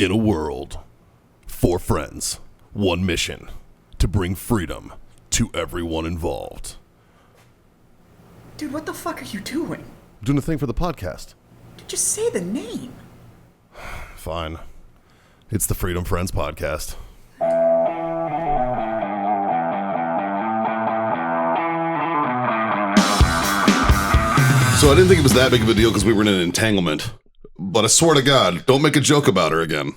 In a world, 4 friends, 1 mission, to bring freedom to everyone involved. Dude, what the fuck are you doing? Doing a thing for the podcast. Dude, just say the name. Fine. It's the Freedom Friends Podcast. So I didn't think it was that big of a deal because we were in an entanglement. But I swear to God, don't make a joke about her again.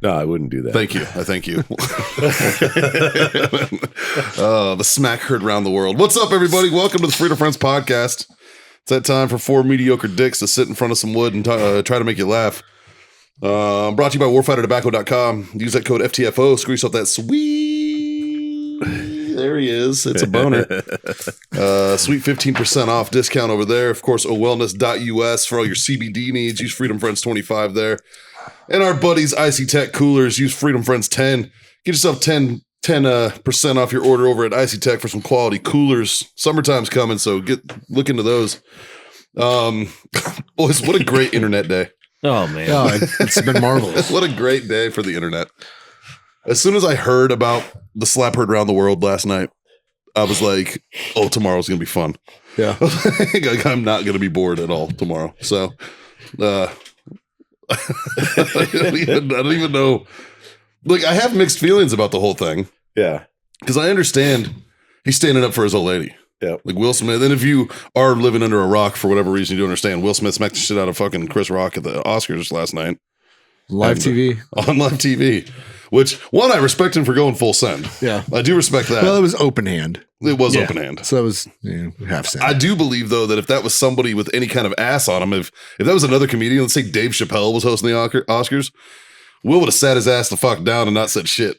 No, I wouldn't do that. Thank you. I thank you. The smack heard around the world. What's up, everybody? Welcome to the Freedom Friends Podcast. It's that time for 4 mediocre dicks to sit in front of some wood and try to make you laugh. Brought to you by warfightertobacco.com. Use that code FTFO. Screw yourself that sweet. There he is. It's a boner. Sweet 15% off discount over there. Of course, owellness.us for all your CBD needs. Use Freedom Friends 25 there. And our buddies, Icy Tech Coolers. Use Freedom Friends 10. Get yourself 10% off your order over at Icy Tech for some quality coolers. Summertime's coming, so look into those. Boys, what a great internet day. Oh, man. Oh, it's been marvelous. What a great day for the internet. As soon as I heard about the slap heard around the world last night, I was like, oh, tomorrow's going to be fun. Yeah. Like, I'm not going to be bored at all tomorrow. So, I don't even know. Like, I have mixed feelings about the whole thing. Yeah. Because I understand he's standing up for his old lady. Yeah. Like Will Smith. And if you are living under a rock for whatever reason you don't understand, Will Smith smacked the shit out of fucking Chris Rock at the Oscars last night. Live TV. On live TV. Which, one, I respect him for going full send. Yeah. I do respect that. Well, it was open hand. It was open hand. So it was half send. I do believe, though, that if that was somebody with any kind of ass on him, if that was another comedian, let's say Dave Chappelle was hosting the Oscars, Will would have sat his ass the fuck down and not said shit.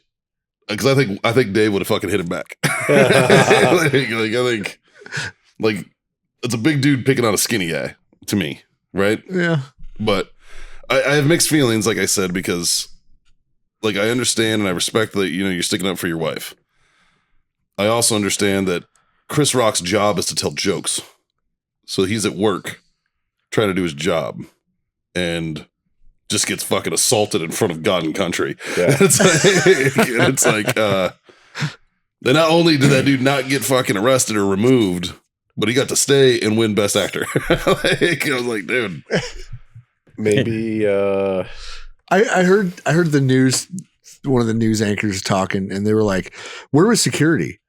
Because I think Dave would have fucking hit him back. I think it's a big dude picking on a skinny guy to me, right? Yeah. But I have mixed feelings, like I said, because like I understand and I respect that you're sticking up for your wife. I also understand that Chris Rock's job is to tell jokes, so he's at work trying to do his job, and just gets fucking assaulted in front of God and country. Yeah. It's like, then not only did that dude not get fucking arrested or removed, but he got to stay and win Best Actor. I was like, dude. Maybe I heard the news, one of the news anchors talking, and they were like, where was security?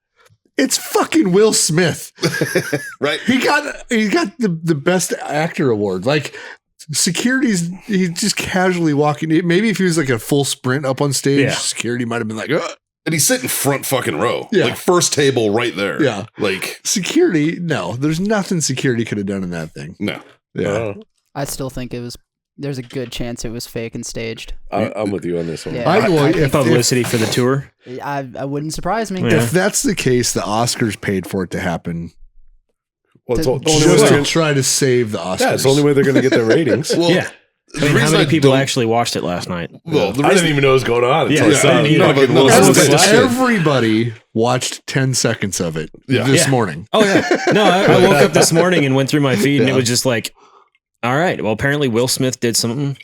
It's fucking Will Smith. Right? He got the Best Actor award. Like, security's, he's just casually walking. Maybe if he was like a full sprint up on stage, security might have been like, ugh. And he's sitting front fucking row. Yeah. Like first table right there. Yeah. Like Security, no. There's nothing security could have done in that thing. no. Yeah. I still think there's a good chance it was fake and staged. I'm with you on this one. Yeah. If Publicity for the tour. I wouldn't surprise me. Yeah. if that's the case, the Oscars paid for it to happen. Well, it's the only way Just they're to gonna, try to save the Oscars. yeah, it's the only way they're going to get their ratings. Well, Yeah. the I mean, how reason many I people don't- actually watched it last night? Well, the I reason didn't even know what was going on until Yeah, I saw I didn't either. no, Everybody watched 10 seconds of it this Yeah. morning. Oh, yeah. No, I woke up this morning and went through my feed, and Yeah. it was just like, all right, well, apparently Will Smith did something.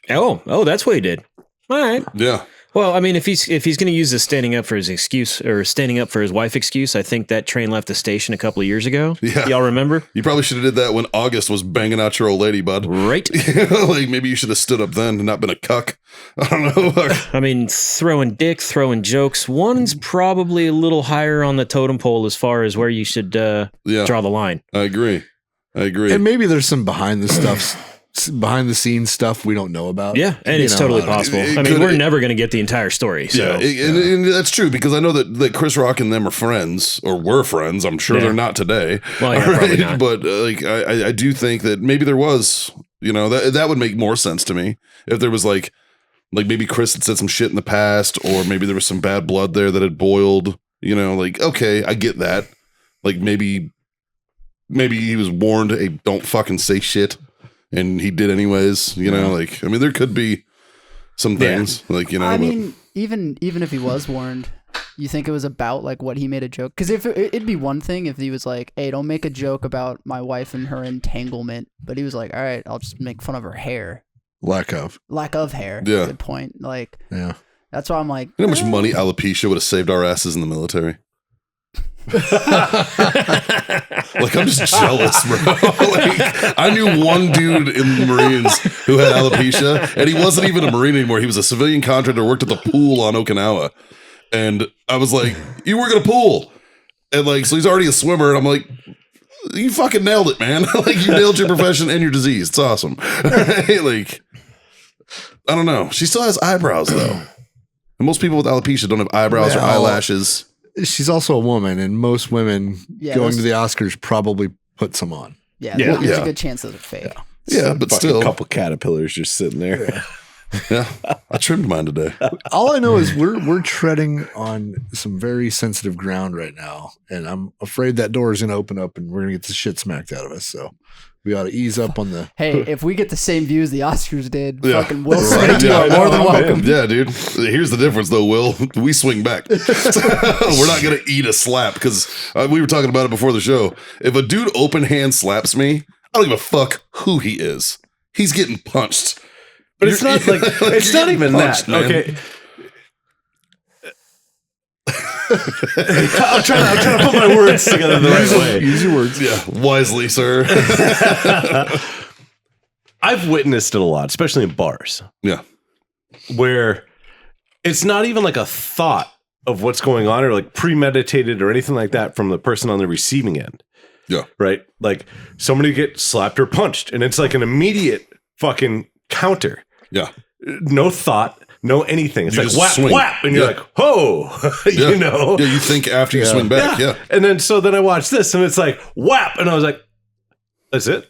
Oh, that's what he did. All right. Yeah. Well, I mean, if he's going to use the standing up for his excuse or standing up for his wife excuse, I think that train left the station a couple of years ago. Yeah. Y'all remember? You probably should have did that when August was banging out your old lady, bud. Right. Like maybe you should have stood up then and not been a cuck. I don't know. I mean, throwing jokes. One's probably a little higher on the totem pole as far as where you should draw the line. I agree. And maybe there's some behind the scenes stuff we don't know about. Yeah, and it's totally possible. I mean, we're never going to get the entire story. So. Yeah, and that's true because I know that Chris Rock and them are friends or were friends. I'm sure they're not today. Well, yeah, probably not. But like, I do think that maybe there was, that would make more sense to me if there was like maybe Chris had said some shit in the past, or maybe there was some bad blood there that had boiled. Like, okay, I get that. Like maybe he was warned, hey, don't fucking say shit. And he did anyways, like, I mean, there could be some things like, I mean, even if he was warned, you think it was about like what he made a joke? Because if it'd be one thing if he was like, "Hey, don't make a joke about my wife and her entanglement," but he was like, "All right, I'll just make fun of her hair." Lack of hair. Yeah. Good point. Like, yeah. that's why I'm like, You know how much money alopecia would have saved our asses in the military? Like, I'm just jealous, bro. Like, I knew one dude in the Marines who had alopecia, and he wasn't even a Marine anymore. He was a civilian contractor, worked at the pool on Okinawa. And I was like, you work at a pool. And like, so he's already a swimmer. And I'm like, you fucking nailed it, man. Like, you nailed your profession and your disease. It's awesome. Like, I don't know. She still has eyebrows, though. And most people with alopecia don't have eyebrows or eyelashes. She's also a woman, and most women going to the Oscars probably put some on. yeah, there's a good chance those are fake. Yeah, but Fucking still. couple caterpillars just sitting there. Yeah, I trimmed mine today. All I know is we're treading on some very sensitive ground right now, and I'm afraid that door is going to open up, and we're going to get the shit smacked out of us. So we ought to ease up on the. Hey, if we get the same views the Oscars did, Yeah. fucking Will Smith, you are Yeah, more than welcome. Yeah, dude. Here's the difference, though, Will. We swing back. We're not going to eat a slap because we were talking about it before the show. If a dude open hand slaps me, I don't give a fuck who he is. He's getting punched. But it's not like it's not even punched, that. man. Okay. I'm trying to put my words together the right way. Use your words. Yeah, wisely, sir. I've witnessed it a lot, especially in bars, Yeah. where it's not even like a thought of what's going on or like premeditated or anything like that from the person on the receiving end. Yeah. Right? Like somebody gets slapped or punched, and it's like an immediate fucking counter. Yeah. No thought, no anything. It's You like just whap, swing. whap, and you're Yeah. like, oh, Yeah. you know. Yeah, you think after you swing back. Yeah. And then I watched this, and it's like whap, and I was like, that's it.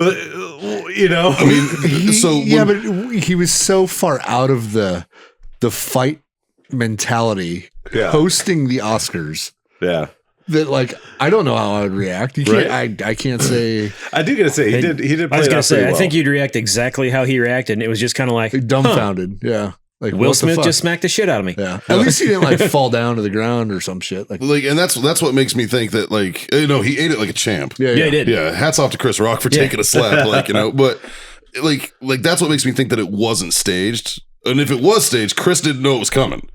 You know, I mean, so But he was so far out of the fight mentality, Yeah. hosting the Oscars, yeah. that like I don't know how I would react. You can't. I can't say I do gotta say he did. He did. Play I was it gonna off say, pretty I well. think you'd react exactly how he reacted, and it was just kind of like dumbfounded. Yeah, like Will what the Smith fuck? just smacked the shit out of me. Yeah, at least he didn't like fall down to the ground or some shit. Like and that's what makes me think that, like, you know, he ate it like a champ. yeah, Yeah, he did. Yeah, hats off to Chris Rock for taking a slap, like, you know, but like that's what makes me think that it wasn't staged. And if it was staged, Chris didn't know it was coming.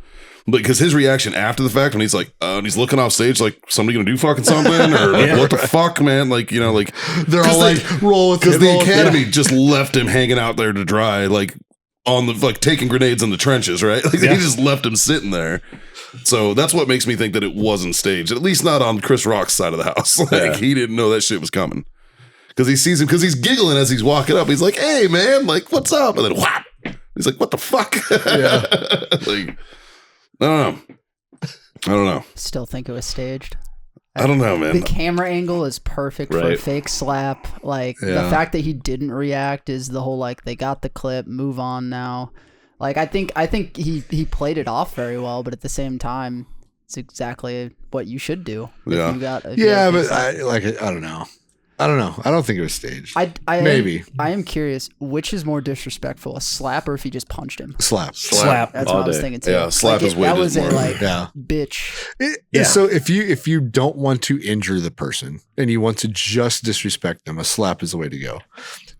Because his reaction after the fact, when he's like, and he's looking off stage, like, somebody gonna do fucking something, or like, what the fuck, man? Like, you know, like They're all like, roll with it, because the roll with it. academy just left him hanging out there to dry, like on the like taking grenades in the trenches, right? Like they just left him sitting there. So that's what makes me think that it wasn't staged, at least not on Chris Rock's side of the house. Like he didn't know that shit was coming. Because he sees him, because he's giggling as he's walking up. He's like, "Hey, man, like, what's up?" And then whap. He's like, "What the fuck?" Yeah. Like, I don't know. Still think it was staged. I don't know, man. The camera angle is perfect for a Right. fake slap. Like the Yeah. fact that he didn't react is the whole like they got the clip, move on now. Like I think he played it off very well, but at the same time, it's exactly what you should do. if Yeah. you got- if you Yeah, have but fake slap. I don't know. I don't think it was staged. I Maybe. I am curious, which is more disrespectful, a slap or if he just punched him? Slap. Slap. That's All what I was day. thinking too. Yeah, slap is way that was more. a like Yeah. bitch. Yeah. So if you don't want to injure the person and you want to just disrespect them, a slap is the way to go.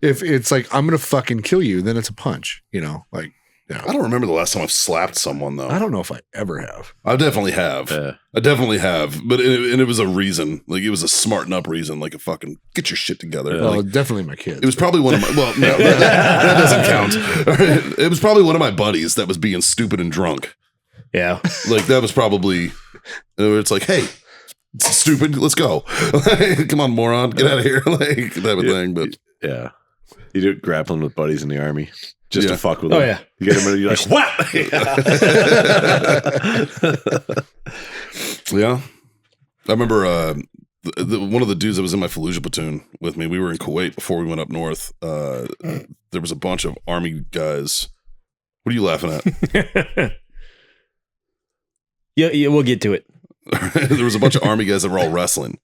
If it's like I'm gonna fucking kill you, then it's a punch. You know, like I don't remember the last time I've slapped someone though. I don't know if I ever have. I definitely have. Yeah. I definitely have. But it was a reason. Like it was a smarten up reason. Like a fucking get your shit together. Yeah. Well, Like, definitely my kids. it was probably one of my. Well, no, that doesn't count. It was probably one of my buddies that was being stupid and drunk. Yeah. Like that was probably. It's like, hey, it's stupid. Let's go. Come on, moron, get out of here. Like type of thing. But Yeah. You do grappling with buddies in the army just Yeah. to fuck with Oh, them. yeah. You get them and you're like, whap! yeah, I remember one of the dudes that was in my Fallujah platoon with me. We were in Kuwait before we went up north. There was a bunch of army guys. What are you laughing at? Yeah, we'll get to it. There was a bunch of army guys that were all wrestling,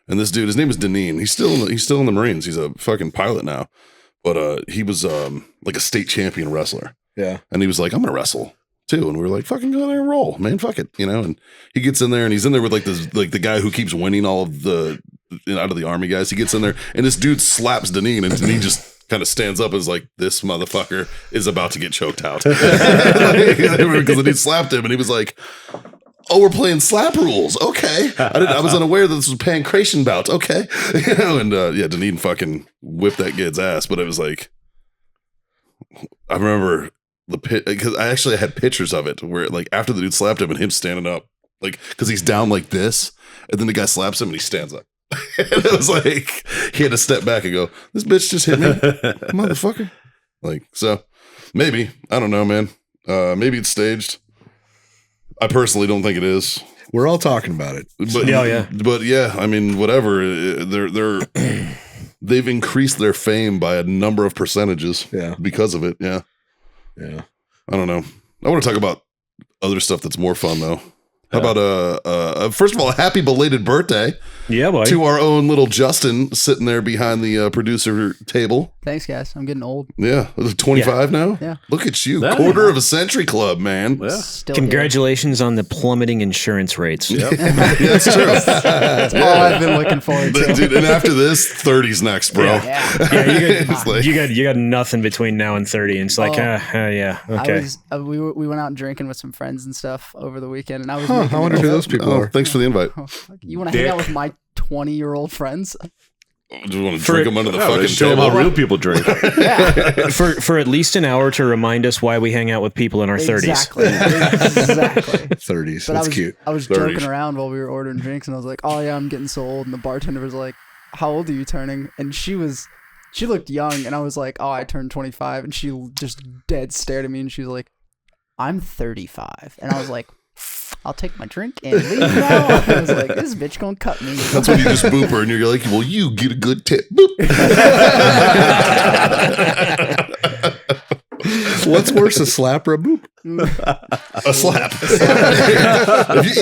and this dude, his name is Deneen. He's still in the Marines. He's a fucking pilot now, but he was like a state champion wrestler. Yeah. And he was like, I'm gonna wrestle too. And we were like, fucking go in there and roll, man. Fuck it. You know, and he gets in there and he's in there with like this, like the guy who keeps winning all of the out of the army guys. He gets in there and this dude slaps Deneen and Deneen just kind of stands up and is like, this motherfucker is about to get choked out. Because the dude slapped him and he was like, oh, we're playing slap rules. Okay. I was unaware that this was a pancration bout. Okay. And Dunedin fucking whipped that kid's ass. But it was like, I remember the pit, because I actually had pictures of it where like after the dude slapped him and him standing up, like, because he's down like this. And then the guy slaps him and he stands up. And it was like, he had to step back and go, this bitch just hit me, motherfucker. Like, so maybe, I don't know, man. Maybe it's staged. I personally don't think it is. We're all talking about it. But, yeah. But yeah, I mean, whatever. They've increased their fame by a number of percentages because of it. Yeah. Yeah. I don't know. I want to talk about other stuff that's more fun though. How about first of all, happy belated birthday boy. to our own little Justin sitting there behind the producer table. Thanks, guys. I'm getting old. Yeah, 25 now. Yeah. Look at you, That- quarter of a century club, man. Yeah. Still here. Congratulations on the plummeting insurance rates. That's true. That's all I've been looking forward to. Dude, and after this, 30's next, bro. Yeah. It's like, You got nothing between now and 30. And it's like, yeah, okay. We went out drinking with some friends and stuff over the weekend, and I was. I wonder who those people oh, are. thanks for the invite. Oh, fuck. You want to hang out with my 20-year-old friends? Do you want to drink them under the fucking show them table? how real people drink. for at least an hour to remind us why we hang out with people in our 30s. Exactly. 30s. But That's cute. I was 30s. joking around while we were ordering drinks, and I was like, "Oh yeah, I'm getting so old." And the bartender was like, "How old are you turning?" And she looked young, and I was like, "Oh, I turned 25." And she just dead stared at me, and she was like, "I'm 35." And I was like, I'll take my drink and leave now. I was like, this bitch gonna cut me. That's when you just boop her and you're like, well, you get a good tip. Boop. What's worse, a slap or a boop? A slap.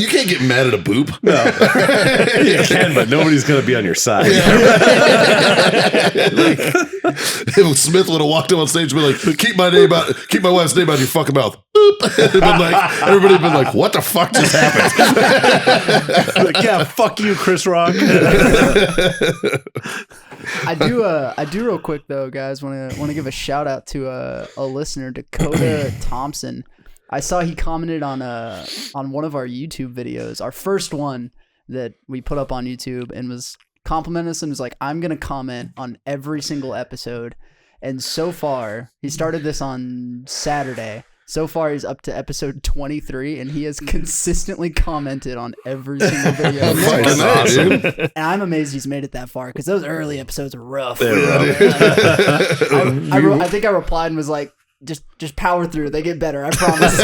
You can't get mad at a boop. You can, but nobody's going to be on your side. If Smith would have walked up on stage and been like, keep my wife's name out of your fucking mouth. Boop. Everybody would been like, what the fuck just happened? Like, yeah, fuck you, Chris Rock. I do real quick though, guys. Want to give a shout out to a listener, Dakota Thompson. I saw he commented on one of our YouTube videos, our first one that we put up on YouTube, and was complimenting us and was like, I'm gonna comment on every single episode. And so far, he started this on Saturday. So far, he's up to episode 23, and he has consistently commented on every single video. Fucking awesome. dude. And I'm amazed he's made it that far, because those early episodes are rough. They're I think I replied and was like, just power through. They get better. I promise.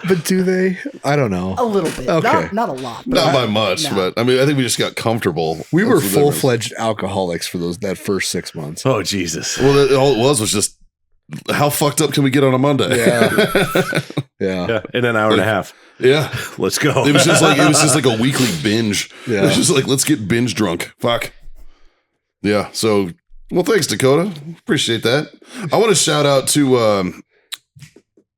But do they? I don't know. A little bit. Okay. Not a lot. But Not by much, No. but I mean, I think we just got comfortable. We were That's the difference. full-fledged alcoholics for that first 6 months. Oh, Jesus. Well, all it was just, how fucked up can we get on a Monday? Yeah. Yeah, in an hour and a half. Yeah. Let's go. It was just like a weekly binge. Yeah. It was just like, let's get binge drunk. Fuck. Yeah. So, well, thanks, Dakota. Appreciate that. I want to shout out to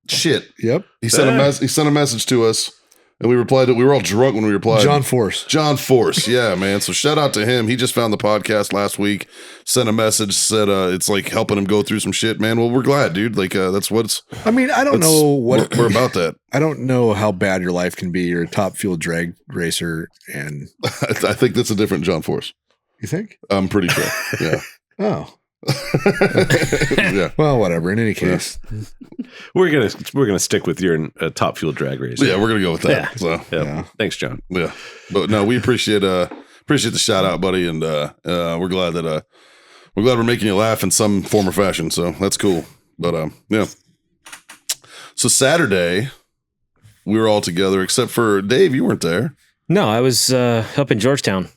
shit. Yep. He sent a message to us, and we replied. We were all drunk when we replied. John Force. John Force. Yeah, man. So shout out to him. He just found the podcast last week. Sent a message. Said it's like helping him go through some shit, man. Well, we're glad, dude. Like that's what's. I mean, I don't know what we're about that. I don't know how bad your life can be. You're a top fuel drag racer, and I think that's a different John Force. you think? I'm pretty sure. Yeah. Oh, Yeah. well, whatever. In any case, We're gonna stick with your top fuel drag race. Yeah, we're gonna go with that. Yeah. So Yeah. Thanks, John. yeah, but no, we appreciate the shout out, buddy, and we're glad that we're making you laugh in some form or fashion. So that's cool. But yeah. So Saturday, we were all together except for Dave. You weren't there. No, I was up in Georgetown.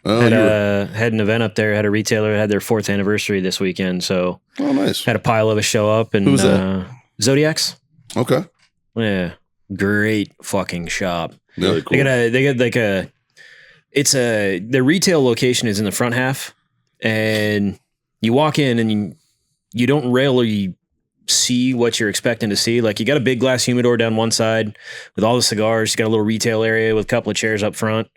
Oh, Had, you were, had an event up there. Had a retailer had their 4th anniversary this weekend, so oh, nice. had a pile of us show up. And Who was that? Zodiacs. Okay. Yeah, great fucking shop. Yeah. Really cool. They got like the retail location is in the front half, and you walk in and you don't really see what you're expecting to see. Like, you got a big glass humidor down one side with all the cigars. You got a little retail area with a couple of chairs up front.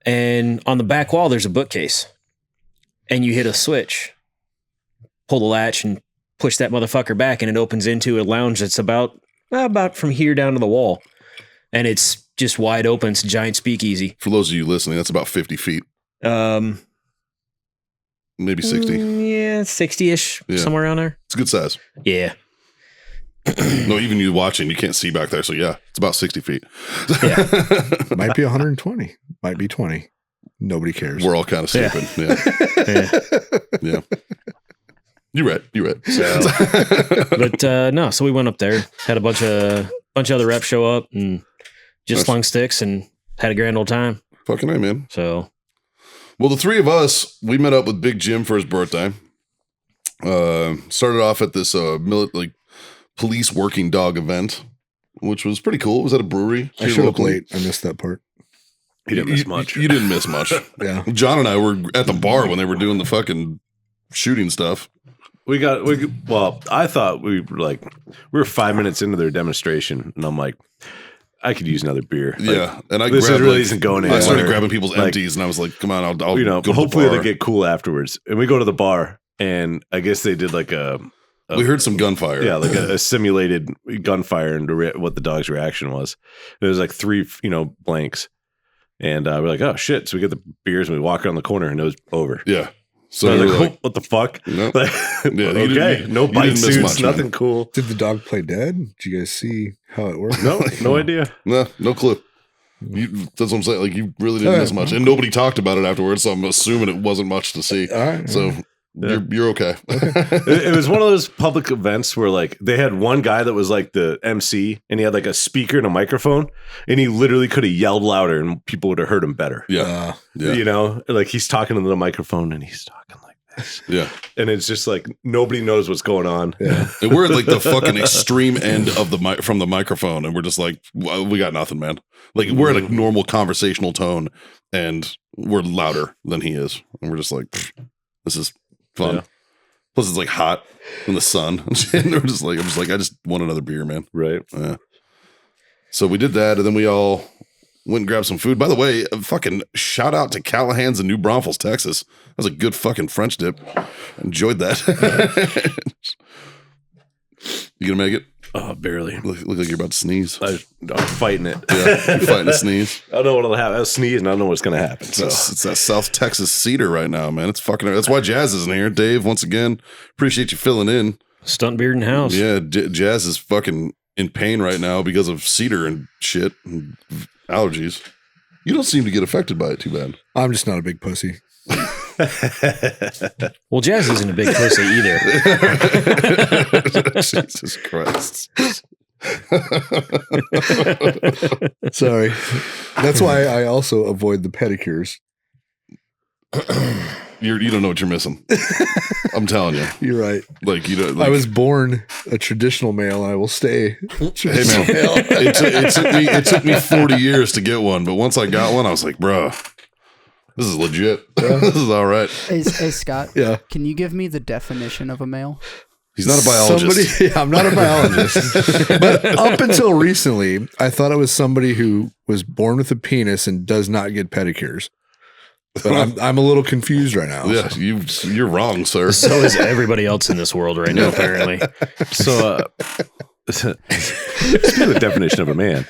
And on the back wall, there's a bookcase, and you hit a switch, pull the latch and push that motherfucker back, and it opens into a lounge that's about from here down to the wall. And it's just wide open. It's a giant speakeasy. For those of you listening, that's about 50 feet, maybe 60. Yeah, 60-ish, Yeah. somewhere around there. It's a good size. Yeah. No, even you watching, you can't see back there. So yeah, it's about 60 feet. Might be 120. Might be 20. Nobody cares. We're all kind of stupid. Yeah. Yeah. You're right. But no, so we went up there, had a bunch of other reps show up, and just Nice. slung sticks and had a grand old time. Fucking A, man. So Well, the three of us, we met up with Big Jim for his birthday. Started off at this police working dog event, which was pretty cool. It was at a brewery. I showed up late. I missed that part. You didn't miss much. You didn't miss much. Yeah. John and I were at the bar when they were doing the fucking shooting stuff. Well, I thought we were 5 minutes into their demonstration, and I'm like, I could use another beer. Like, Yeah, and I this grabbed, really like- isn't going I anywhere. started grabbing people's Like, empties, and I was like, "Come on, I'll you know, go to the hopefully bar." they get cool afterwards. And we go to the bar, and I guess they did like We heard some gunfire. yeah, like a simulated gunfire into what the dog's reaction was. It was like 3, blanks. And we're like, oh shit. So we get the beers and we walk around the corner and it was over. yeah. So So I we was were like, like, what the fuck? No. Like, you okay. didn't- No you bite didn't miss suits, much, man. nothing cool. Did the dog play dead? Did you guys see how it worked? No, no idea. no clue. That's what I'm saying. Like you really didn't miss much, and nobody talked about it afterwards. So I'm assuming it wasn't much to see. All right. So you're okay. It was one of those public events where like they had one guy that was like the MC and he had like a speaker and a microphone and he literally could have yelled louder and people would have heard him better. Yeah, yeah, You know, like he's talking to the microphone and he's talking like this. yeah. And it's just like nobody knows what's going on. Yeah. And we're at like the fucking extreme end of the from the microphone, and we're just like, well, we got nothing, man. Like we're at a normal conversational tone, and we're louder than he is, and we're just like, this is fun. Yeah. Plus, it's like hot in the sun, and we're just like, I'm just like, I just want another beer, man. Right. Yeah. So we did that, and then we all went and grabbed some food. By the way, fucking shout out to Callahan's in New Braunfels, Texas. That was a good fucking French dip. Enjoyed that. You gonna make it? Oh, barely. Look like you're about to sneeze. I'm fighting it. Yeah, you're fighting a sneeze. I don't know what'll happen. I'll sneeze and I don't know what's going to happen. So It's that South Texas cedar right now, man. It's fucking. That's why Jazz isn't here. Dave, once again, appreciate you filling in. stunt beard in house. Yeah, Jazz is fucking in pain right now because of cedar and shit and allergies. You don't seem to get affected by it too bad. I'm just not a big pussy. Well, Jazz isn't a big pussy either. Jesus Christ. Sorry. That's why I also avoid the pedicures. You don't know what you're missing. I'm telling you. You're right. Like you don't. Like, I was born a traditional male. I will stay. Hey man, it took me 40 years to get one, but once I got one, I was like, bro, this is legit. This is all right. Hey, Scott. Yeah. Can you give me the definition of a male? He's not a biologist. Yeah, I'm not a biologist. But up until recently, I thought it was somebody who was born with a penis and does not get pedicures. But I'm a little confused right now. Yeah, you're wrong, sir. So is everybody else in this world right now, apparently. So, speaking of the definition of a man,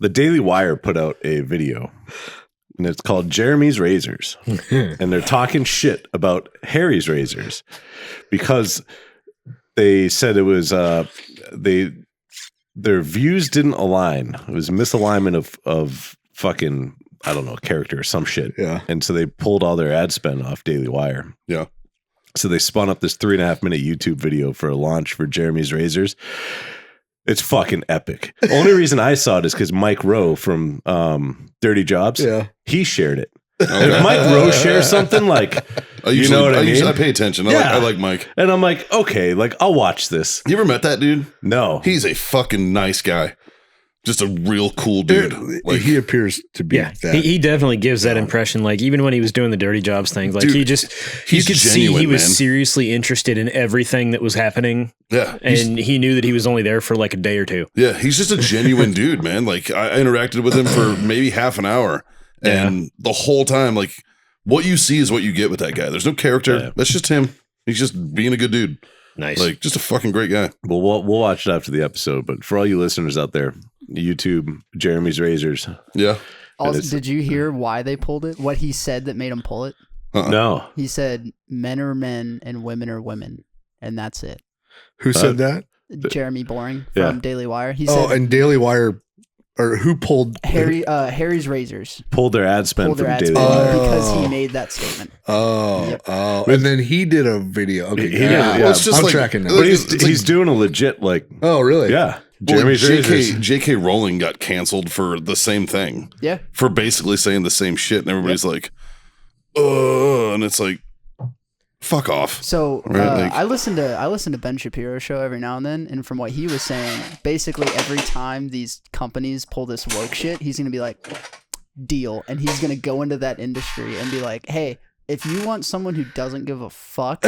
the Daily Wire put out a video, and it's called Jeremy's Razors, and they're talking shit about Harry's razors because they said it was their views didn't align. It was a misalignment of fucking, I don't know, character or some shit. Yeah. And so they pulled all their ad spend off Daily Wire. Yeah. So they spun up this 3.5 minute YouTube video for a launch for Jeremy's Razors. It's fucking epic. Only reason I saw it is because Mike Rowe from Dirty Jobs, Yeah. he shared it. And if Mike Rowe shares something, like, I know what I mean? I pay attention. I Yeah. like Mike. and I'm like, okay, like, I'll watch this. You ever met that dude? No. He's a fucking nice guy. Just a real cool dude. Like, he appears to be Yeah, that. he definitely gives that impression. Like even when he was doing the Dirty Jobs thing, like Dude, you he's could see genuine, he was man. seriously interested in everything that was happening, yeah. and he knew that he was only there for like a day or two. Yeah, he's just a genuine dude, man. Like I interacted with him for maybe half an hour, and the whole time, like what you see is what you get with that guy. There's no character. Yeah. That's just him. He's just being a good dude. Nice. Like, just a fucking great guy. Well, we'll watch it after the episode. But for all you listeners out there, YouTube Jeremy's Razors. Yeah. Also, it's- did you hear why they pulled it? What he said that made him pull it? No, He said, "Men are men and women are women," and that's it. Who said that? Jeremy Boring Yeah. from Daily Wire. He Oh, said, and Daily Wire, or who pulled Harry's Razors pulled their ad spend pulled their from ads Daily Oh. Wire. because he made that statement. Oh, Yep. oh, and then he did a video. Okay, He got did, it. yeah. Well, it's just I'm like, tracking now. But it's like- he's doing a legit like Oh, really? yeah. well, like Jeremy's Razors. J.K. Rowling got canceled for the same thing, Yeah. for basically saying the same shit, and everybody's like, and it's like, fuck off. So Right, like- I listen to Ben Shapiro's show every now and then, and from what he was saying, basically every time these companies pull this woke shit, he's gonna be like, deal, and he's gonna go into that industry and be like, hey, if you want someone who doesn't give a fuck,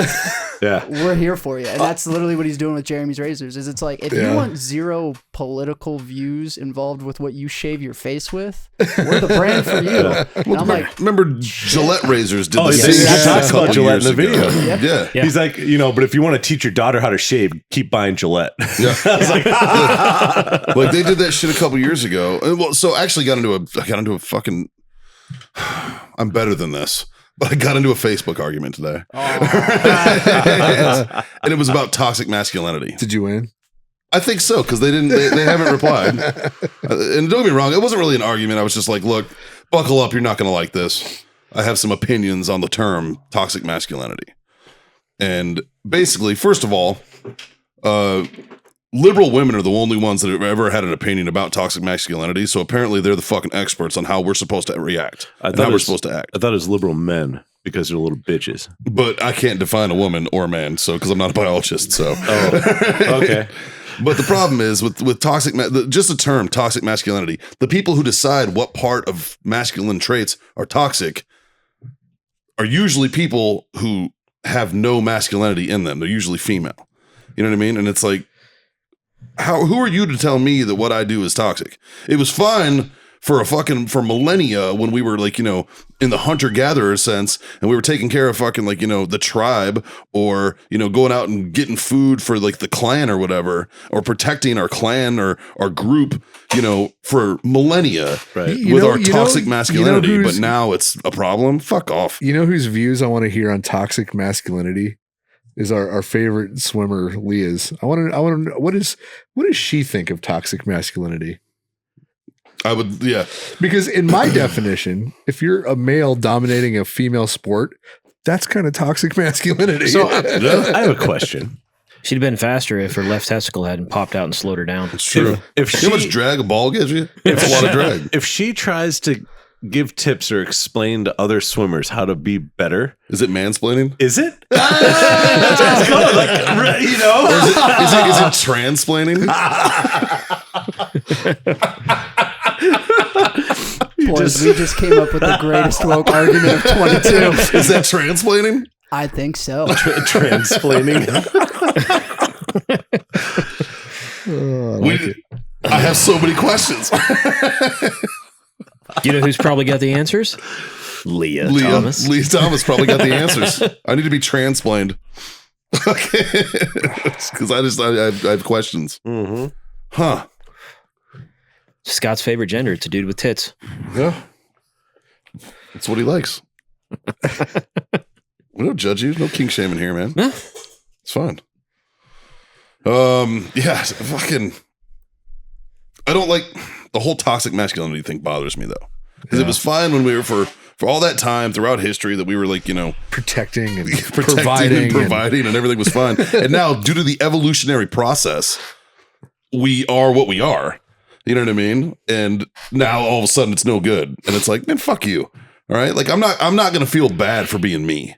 Yeah. we're here for you. And that's literally what he's doing with Jeremy's Razors. Is it's like, if Yeah. you want zero political views involved with what you shave your face with, we're the brand for you. And I'm like, Remember Gillette razors did Oh, the he same did. He shit talks a couple about Gillette in the years ago. video. Yeah. Yeah. He's like, but if you want to teach your daughter how to shave, keep buying Gillette. Yeah. I was like, Like they did that shit a couple years ago. And well, so I actually got into a fucking. I'm better than this, but I got into a Facebook argument today, and it was about toxic masculinity. Did you win? I think so because they haven't replied. And don't get me wrong, it wasn't really an argument. I was just like, look, buckle up, you're not going to like this. I have some opinions on the term toxic masculinity, and basically, first of all, liberal women are the only ones that have ever had an opinion about toxic masculinity. So apparently they're the fucking experts on how we're supposed to react and how we're supposed to act. I thought it was liberal men because they're little bitches. But I can't define a woman or a man, so because I'm not a biologist. So, Okay. but the problem is with toxic, just the term toxic masculinity, the people who decide what part of masculine traits are toxic are usually people who have no masculinity in them. They're usually female. You know what I mean? And it's like, who are you to tell me that what I do is toxic? It was fine for millennia when we were like, in the hunter-gatherer sense, and we were taking care of fucking like, the tribe, or, going out and getting food for like the clan or whatever, or protecting our clan or our group, for millennia Right. with our toxic you know masculinity. But who's- now it's a problem. Fuck off. You know whose views I want to hear on toxic masculinity is our favorite swimmer, Leah's. I want to know what does she think of toxic masculinity? I would, yeah. Because in my definition, if you're a male dominating a female sport, that's kind of toxic masculinity. So I have a question. She'd have been faster if her left testicle hadn't popped out and slowed her down. It's true. If You know how much she, drag a ball gives you? It's a lot of drag. if she tries to give tips or explain to other swimmers how to be better, Is it mansplaining? is it? That's what it's called, like, Is it transplaining? boys, we just came up with the greatest woke argument of 22. Is that transplaining? I think so. Transplaining. I have so many questions. You know who's probably got the answers? Leah Thomas. Leah Thomas probably got the answers. I need to be transplaned. Okay. Because I have questions. Mm-hmm. Huh. Scott's favorite gender. It's a dude with tits. Yeah. That's what he likes. We don't judge you. No king shaming here, man. Huh? It's fine. Yeah, fucking. I don't like the whole toxic masculinity thing. Bothers me though, because it was fine when we were for all that time throughout history that we were like protecting and protecting providing and providing and everything was fine. And now, due to the evolutionary process, we are what we are. You know what I mean? And now all of a sudden it's no good, and it's like, man, fuck you. All right, like I'm not gonna feel bad for being me.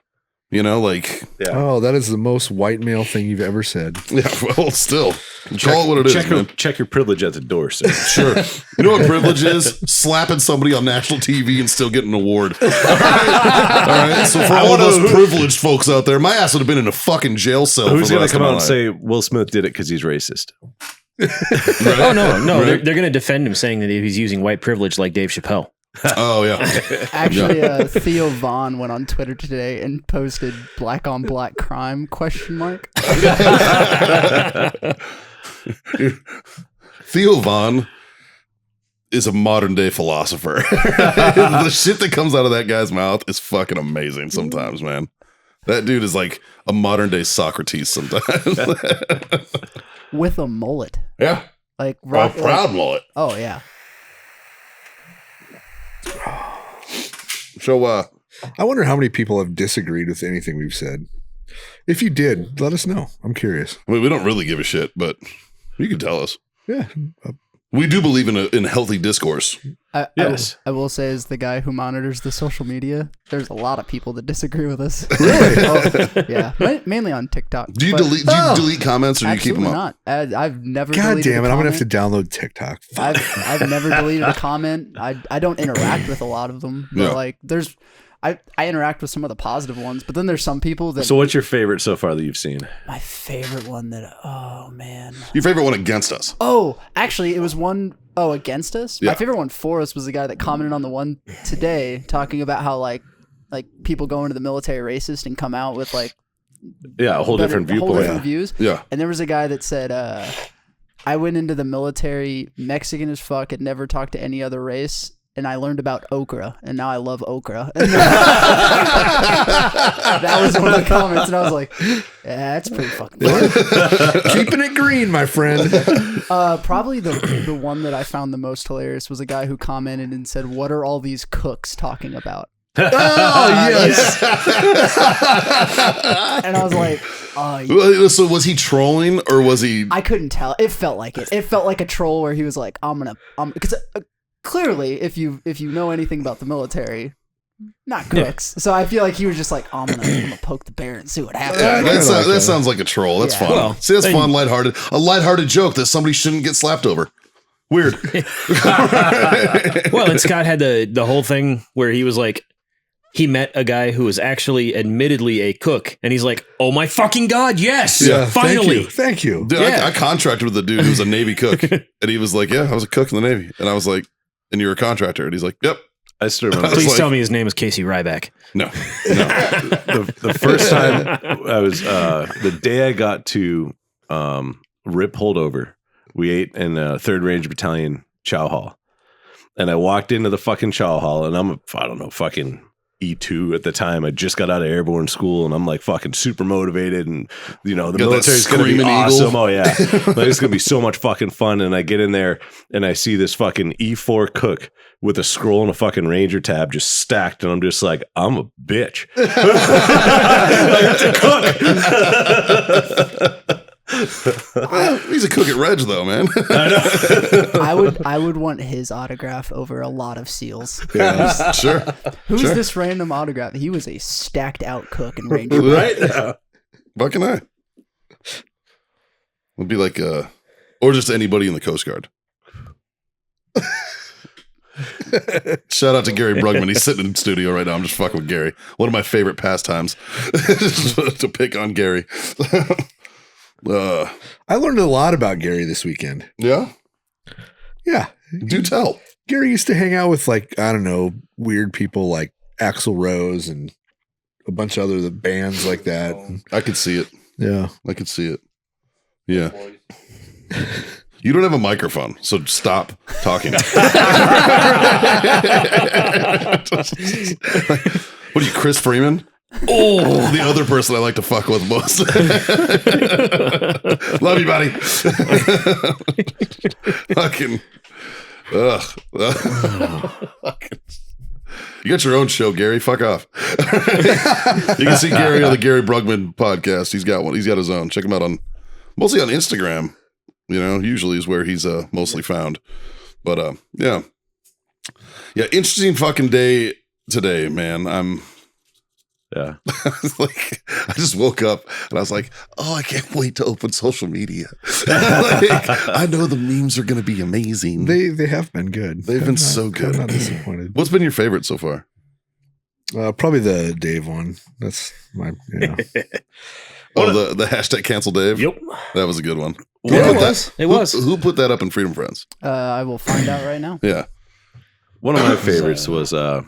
You know, like Oh, that is the most white male thing you've ever said. yeah. Well, still call it what it is, man. Check your privilege at the door, sir. Sure. You know what privilege is? Slapping somebody on national TV and still getting an award. All right. So for all of those privileged folks out there, my ass would have been in a fucking jail cell. Who's for the going rest to come of out my and life. say Will Smith did it because he's racist? Oh no, Right. they're going to defend him, saying that he's using white privilege like Dave Chappelle. Oh yeah. Actually, Theo Vaughn went on Twitter today and posted "black on black crime?" ? Theo Vaughn is a modern day philosopher. The shit that comes out of that guy's mouth is fucking amazing sometimes, man. That dude is like a modern day Socrates sometimes. With a mullet, Yeah. like A proud mullet. Oh yeah. So I wonder how many people have disagreed with anything we've said. If you did, let us know. I'm curious. I mean, we don't really give a shit, but you can tell us. Yeah. We do believe in healthy discourse. Yes. I will say, as the guy who monitors the social media, there's a lot of people that disagree with us. Really? Yeah, mainly on TikTok. Do you But delete comments or do you keep them absolutely up? not. I've never. God deleted damn a it. I'm going to comment. have to download TikTok. I've never deleted a comment. I don't interact with a lot of them, but Yeah. like there's I interact with some of the positive ones, but then there's some people that So what's your favorite so far that you've seen? my favorite one that oh man. Your favorite one against us? Oh, actually it was one against us. Yeah. My favorite one for us was the guy that commented on the one today talking about how like people go into the military racist and come out with like Yeah, a whole different whole viewpoint. different views. Yeah. And there was a guy that said, I went into the military Mexican as fuck, had never talked to any other race, and I learned about okra, and now I love okra. And that was one of the comments, and I was like, yeah, that's pretty fucking funny. Keeping it green, my friend. Probably the one that I found the most hilarious was a guy who commented and said, what are all these cooks talking about? Oh, yes. And I was like, So was he trolling or was he? I couldn't tell. It felt like it. It felt like a troll where he was like, because clearly, if you know anything about the military, not cooks. So I feel like he was just like, I'm gonna poke the bear and see what happens. Yeah, I like that that. sounds like a troll. That's Yeah. fun. Well, See, that's fun, lighthearted. A lighthearted joke that somebody shouldn't get slapped over. Weird. Well, and Scott had the whole thing where he was like, he met a guy who was actually admittedly a cook, and he's like, "Oh my fucking god, yes! Yeah, Finally!" Thank you. Dude, Yeah. I contracted with a dude who was a Navy cook, and he was like, "Yeah, I was a cook in the Navy," and I was like, "And you're a contractor?" And he's like, "Yep." I still remember Please like- tell me his name is Casey Ryback. No, the first time I was the day I got to rip holdover. We ate in a 3rd Ranger Battalion chow hall, and I walked into the fucking chow hall, and I don't know, fucking E2 at the time. I just got out of airborne school, and I'm like fucking super motivated, and the Got that military's gonna be screaming awesome. eagle. Oh yeah, like, it's gonna be so much fucking fun. And I get in there, and I see this fucking E4 cook with a scroll and a fucking Ranger tab just stacked, and I'm just like, I'm a bitch. Like, it's a cook. he's a cook at Reg though, man. I would want his autograph over a lot of SEALs. Yeah, sure. Who's Sure. this random autograph? He was a stacked out cook and ranger. Right? Fucking I. Would be like, or just anybody in the Coast Guard. Shout out to Gary Brugman. He's sitting in the studio right now. I'm just fucking with Gary. One of my favorite pastimes to pick on Gary. I learned a lot about Gary this weekend. Yeah, Yeah. do tell. Gary used to hang out with, like, I don't know, weird people like Axl Rose and a bunch of other bands like that. I could see it. Yeah. I could see it. Yeah. You don't have a microphone, so stop talking. What are you, Chris Freeman? Oh, the other person I like to fuck with most. Love you, buddy. Fucking. Ugh. Fucking. You got your own show, Gary. Fuck off. You can see Gary on the Gary Brugman podcast. He's got one. He's got his own. Check him out mostly on Instagram. You know, usually is where he's mostly found. But yeah. Interesting fucking day today, man. Yeah. Like, I just woke up and I was like, oh, I can't wait to open social media. Like, I know the memes are going to be amazing. They have been good. They've been so good. I'm not disappointed. What's been your favorite so far? Probably the Dave one. That's my, Oh, the hashtag cancel Dave. Yep. That was a good one. Yeah, Who it put was. that- It was. Who put that up in Freedom Friends? I will find out right now. Yeah. One of my favorites was I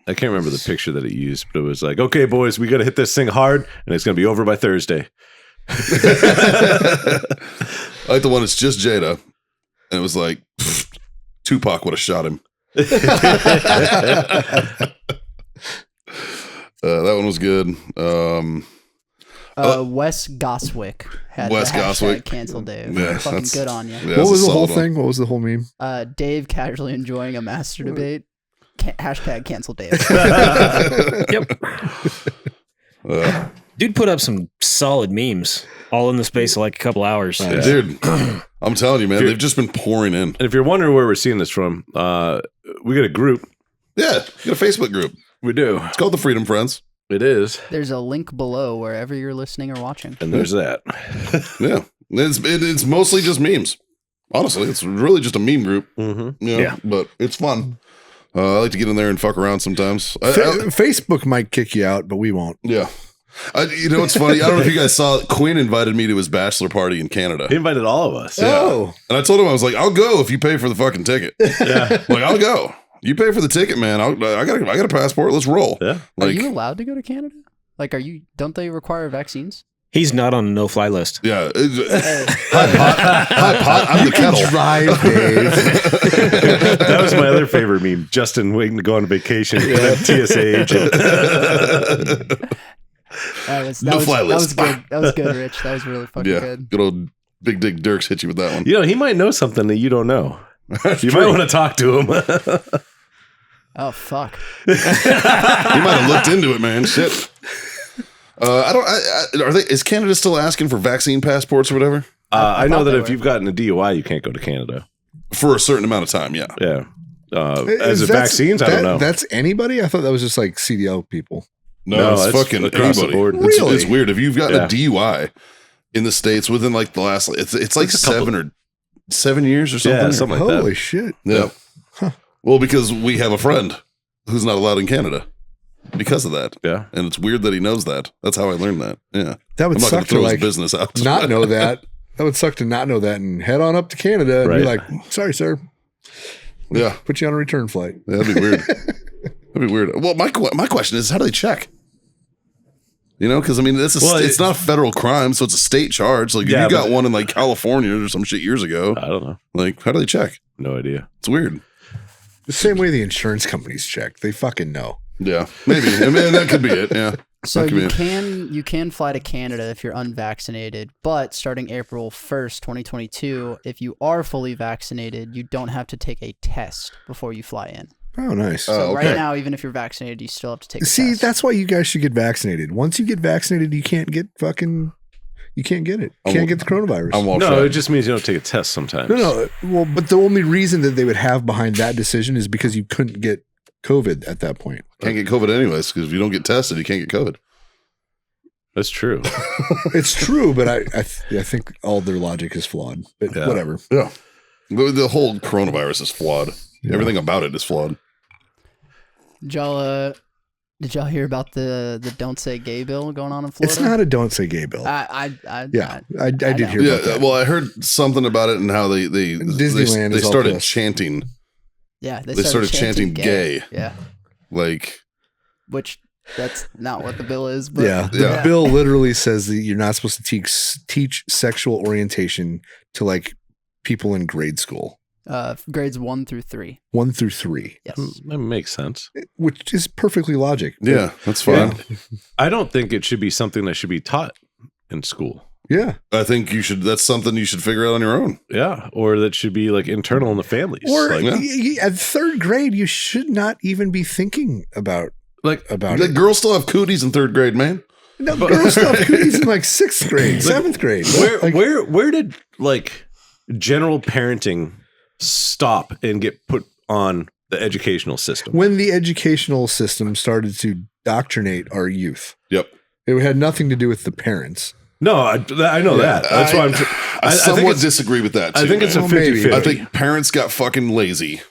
can't remember the picture that it used, but it was like, okay, boys, we got to hit this thing hard, and it's going to be over by Thursday. I like the one that's just Jada, and it was like Tupac would have shot him. That one was good. Wes Goswick had Wes the hashtag Goswick. cancel Dave. Yeah, Fucking that's- good on you. Yeah, What that's was a the whole solid one. thing? What was the whole meme? Dave casually enjoying a master debate. Hashtag cancel Dave. Yep. Dude put up some solid memes all in the space of like a couple hours. Dude, I'm telling you, man, Dude. they've just been pouring in. And if you're wondering where we're seeing this from, we got a group. Yeah, get a Facebook group. We do. It's called the Freedom Friends. It is. There's a link below wherever you're listening or watching. And there's that. Yeah, it's mostly just memes. Honestly, it's really just a meme group. Mm-hmm. You know, Yeah. but it's fun. I like to get in there and fuck around sometimes. Facebook might kick you out, but we won't. Yeah. You know what's funny? I don't know if you guys saw it. Quinn invited me to his bachelor party in Canada. He invited all of us. Oh, And I told him, I was like, I'll go if you pay for the fucking ticket. Yeah. Like, I'll go. You pay for the ticket, man. I got a passport. Let's roll. Yeah. Are Like, you allowed to go to Canada? Like, don't they require vaccines? He's not on a no-fly list. yeah. Hi, pot. I'm the kettle. drive, Dave. That was my other favorite meme. Justin waiting to go on vacation. And then TSA agent. No fly that was list. good. That was good, Rich. That was really fucking Yeah. good. Good old Big Dick Dirks hit you with that one. You know, he might know something that you don't know. You might want to talk to him. Oh fuck. He might have looked into it, man. Shit. Is Canada still asking for vaccine passports or whatever? I know thought that they if were. you've gotten a DUI, you can't go to Canada. For a certain amount of time, yeah. Yeah. As Is of that- vaccines, I don't know. That's anybody? I thought that was just like CDL people. No, it's it's fucking across the anybody. board. It's, Really? it's weird. If you've gotten Yeah. a DUI in the States within like the last, it's like It's a couple- 7 years or something. Yeah, something like Holy that. shit. Yeah. Well, because we have a friend who's not allowed in Canada because of that. Yeah. And it's weird that he knows that. That's how I learned that. Yeah. That would I'm not going suck to throw to his like business out. not know that. That would suck to not know that and head on up to Canada and be Right. like, sorry, sir. Yeah. Put you on a return flight. That'd be weird. That'd be weird. Well, my question is, how do they check? You know, because I mean, it's not a federal crime, so it's a state charge. Like, if Yeah, you got but- one in like California or some shit years ago, I don't know. like, how do they check? No idea. It's weird. The same way the insurance companies check. They fucking know. Yeah, maybe. I mean, that could be it. Yeah. So That could be you can fly to Canada if you're unvaccinated, but starting April 1st, 2022, if you are fully vaccinated, you don't have to take a test before you fly in. Oh, nice. So okay. right now, even if you're vaccinated, you still have to take a See, test. that's why you guys should get vaccinated. Once you get vaccinated, you can't get it. You can't get it. You can't get the coronavirus. I'm all No, shot. it just means you don't take a test sometimes. No. Well, but the only reason that they would have behind that decision is because you couldn't get COVID at that point. Can't get COVID anyways, because if you don't get tested, you can't get COVID. That's true. It's true, but I think all their logic is flawed. But Yeah. whatever. Yeah. The whole coronavirus is flawed. Yeah. Everything about it is flawed. Did y'all hear about the Don't Say Gay bill going on in Florida? It's not a don't say gay bill. I I did hear Yeah. about that. Well, I heard something about it and how they Disneyland they is all started pissed. chanting yeah, they started chanting gay. Yeah, like. which that's not what the bill is. But Yeah, the Yeah. bill literally says that you're not supposed to teach sexual orientation to like people in grade school, grades 1 through 3. 1 through 3, Yes. That makes sense. which is perfectly logic. Yeah, that's fine. I don't think it should be something that should be taught in school. Yeah. I think you should. That's something you should figure out on your own. Yeah. Or that should be like internal in the families. Or like, Yeah. at 3rd grade, you should not even be thinking about like about The it. girls still have cooties in 3rd grade, man. No, girls stuff cooties in like 6th grade, 7th grade. Like, where did like general parenting stop and get put on the educational system? when the educational system started to doctrinate our youth, Yep. it had nothing to do with the parents. No, I know that. That's why I'm. I think somewhat it's, disagree with that. Too, I think it's man. a Well, maybe. 50-50. I think parents got fucking lazy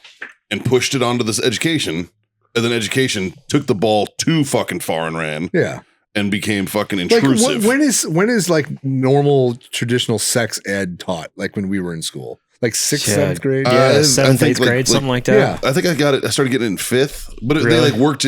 and pushed it onto this education, and then education took the ball too fucking far and ran Yeah. and became fucking Like intrusive. when is like normal traditional sex ed taught? Like when we were in school, Like sixth, Yeah. seventh grade. Yeah, I seventh, think eighth like- grade, like- something like that. Yeah. I think I got it. I started getting it in fifth, but Really? they like worked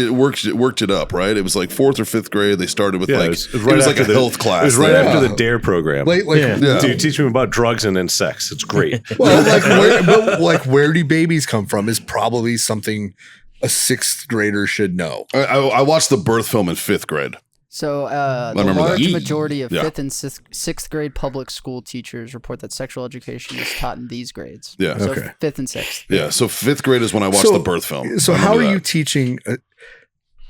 it up, right? It was like fourth or fifth grade. They started with Yeah, like it it was was like a after health class. It was right there. after the DARE program. Like Yeah. Yeah. Dude, teach me about drugs and then sex. It's great. well, where do babies come from is probably something a sixth grader should know. I watched the birth film in fifth grade. So, the remember that. large majority of Yeah. fifth and sixth grade public school teachers report that sexual education is taught in these grades. Yeah. So Okay. fifth and sixth. Yeah, so fifth grade is when I watched So- the birth film. So I how are remember you that. teaching?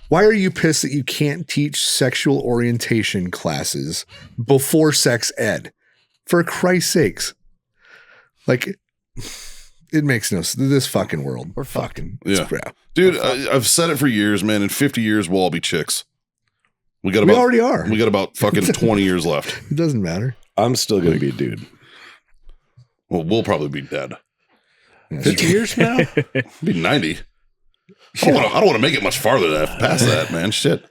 Why are you pissed that you can't teach sexual orientation classes before sex ed? For Christ's sakes, like it makes no sense. This fucking world. We're fucked. fucking Yeah. crap. Dude, I've said it for years, man. In 50 years, we'll all be chicks. We got We about already are. we got about fucking 20 years left. It doesn't matter. I'm still going to be a dude. Well, we'll probably be dead. 50 years from now? Be 90. I don't want to make it much farther than that, past that, man. Shit.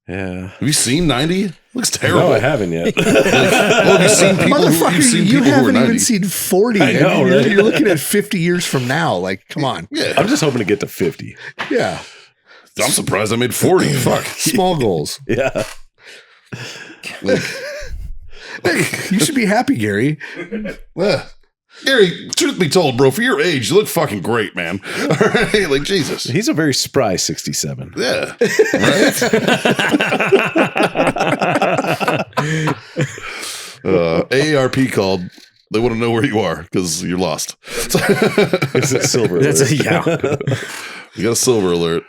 Yeah. Have you seen 90? Looks terrible. No, I haven't yet. Well, have you seen people who, Motherfucker, you've seen you people who are haven't 90? even seen 40. I know, you're, right? you're looking at 50 years from now. Like, come on. Yeah. I'm just hoping to get to 50. Yeah. I'm surprised I made 40. Fuck. Small goals. Yeah. Like, Hey, you should be happy, Gary. Gary, truth be told, bro, for your age, you look fucking great, man. All right? Like, Jesus. He's a very spry 67. Yeah. Right? AARP called. They want to know where you are because you're lost. Is it silver? That's alert? yeah. You got a silver alert.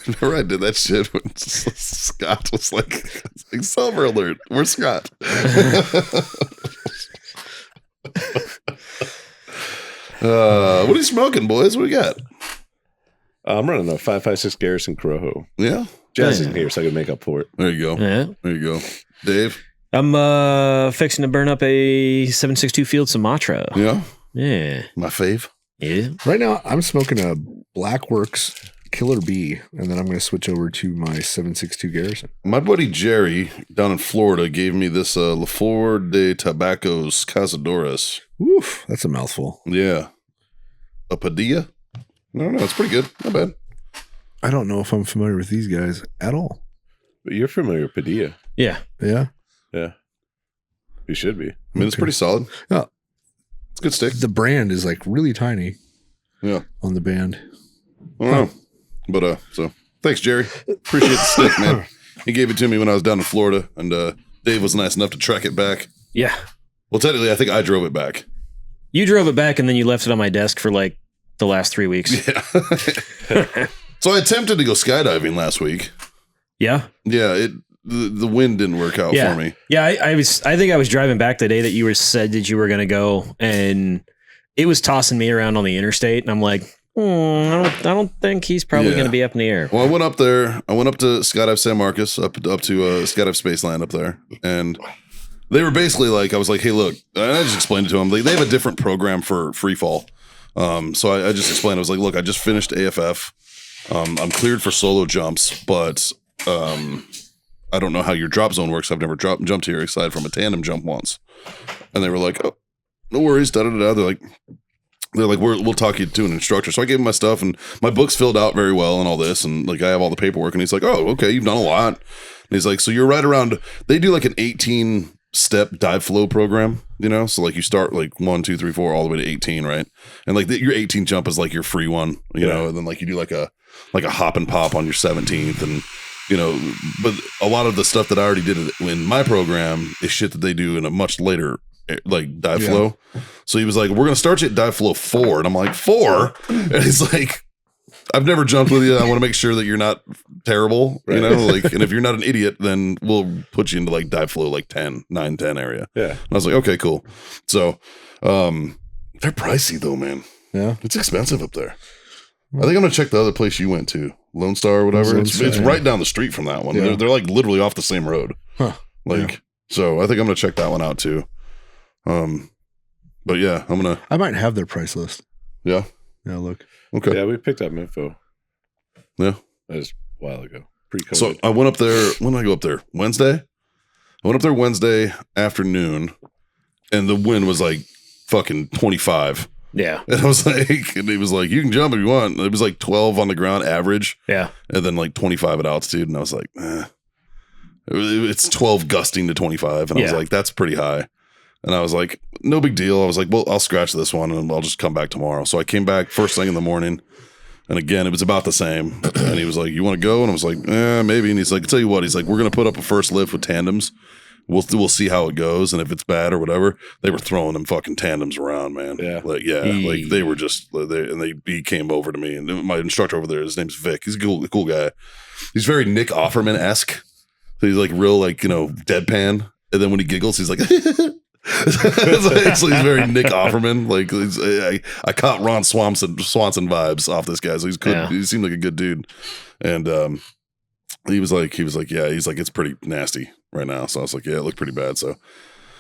Remember I did that shit when Scott was like silver alert. Where's Scott? What are you smoking, boys? What do we got? I'm running a 556 Garrison Corojo. Yeah. Jazz isn't here, so I can make up for it. There you go. Yeah. There you go. Dave? I'm fixing to burn up a 762 Field Sumatra. Yeah. Yeah. My fave. Yeah. Right now, I'm smoking a Blackworks Killer Bee, and then I'm going to switch over to my 762 Garrison. My buddy Jerry down in Florida gave me this La Flor de Tabacos Cazadores. Oof, that's a mouthful. Yeah. A Padilla? No, it's pretty good. Not bad. I don't know if I'm familiar with these guys at all. But you're familiar with Padilla. Yeah. Yeah. Yeah. You should be. I mean, it's pretty solid. Yeah. It's a good stick. The brand is like really tiny Yeah. on the band. I don't know. But so thanks, Jerry. Appreciate the stick, man. He gave it to me when I was down in Florida, and Dave was nice enough to track it back. Yeah. Well, technically, I think I drove it back. You drove it back and then you left it on my desk for like the last 3 weeks. Yeah. So I attempted to go skydiving last week. Yeah. Yeah, the wind didn't work out Yeah. for me. Yeah. I think I was driving back the day that you said that you were going to go, and it was tossing me around on the interstate. And I'm like, I don't think he's probably Yeah. going to be up in the air. Well, I went up there. I went up to Skydive San Marcos, up to Skydive Spaceland up there, and they were basically like, I was like, hey, look, and I just explained it to them. They have a different program for free fall. So I just explained. I was like, look, I just finished AFF. I'm cleared for solo jumps, but I don't know how your drop zone works. I've never jumped here aside from a tandem jump once. And they were like, oh, no worries. Da da da. They're like, we'll talk you to an instructor. So I gave him my stuff, and my book's filled out very well and all this. And like, I have all the paperwork. And he's like, oh, okay, you've done a lot. And he's like, so you're right around, they do like an 18-step dive flow program, you know? So like you start like 1, 2, 3, 4, all the way to 18, right? And like your 18 jump is like your free one, you know? And then like you do like a hop and pop on your 17th, and you know, but a lot of the stuff that I already did in my program is shit that they do in a much later like dive flow. So he was like, we're going to start you at dive flow 4. And I'm like, 4? And he's like, I've never jumped with you. I want to make sure that you're not terrible, you know, like, and if you're not an idiot, then we'll put you into like dive flow, like 9, 10 area. Yeah. And I was like, okay, cool. So, they're pricey though, man. Yeah. It's expensive up there. I think I'm going to check the other place you went to, Lone Star or whatever. Lone It's Star, yeah. right down the street from that one. Yeah. They're like literally off the same road. Huh. Like, so I think I'm going to check that one out too. But yeah, I'm going to, I might have their price list. yeah. Yeah, look. Okay. Yeah, we picked up info. Yeah. That was a while ago. Pre-COVID. So I went up there. When did I go up there? Wednesday? I went up there Wednesday afternoon, and the wind was like fucking 25. Yeah. And I was like, and he was like, you can jump if you want. It was like 12 on the ground average, Yeah. and then like 25 at altitude. And I was like, it's 12 gusting to 25. And I was Yeah. like, that's pretty high. And I was like, no big deal. I was like, well, I'll scratch this one and I'll just come back tomorrow. So I came back first thing in the morning. And again, it was about the same. And he was like, you want to go? And I was like, maybe. And he's like, I'll tell you what. He's like, we're going to put up a first lift with tandems. We'll see how it goes. And if it's bad or whatever, they were throwing them fucking tandems around, man. Yeah. Like they were just, he came over to me. And my instructor over there, his name's Vic. He's a cool guy. He's very Nick Offerman-esque. So he's like real, like, deadpan. And then when he giggles, he's like, so he's very Nick Offerman. Like I caught Ron Swanson vibes off this guy. So he's good. Yeah. He seemed like a good dude. And he was like, yeah, he's like, it's pretty nasty right now. So I was like, yeah, it looked pretty bad. So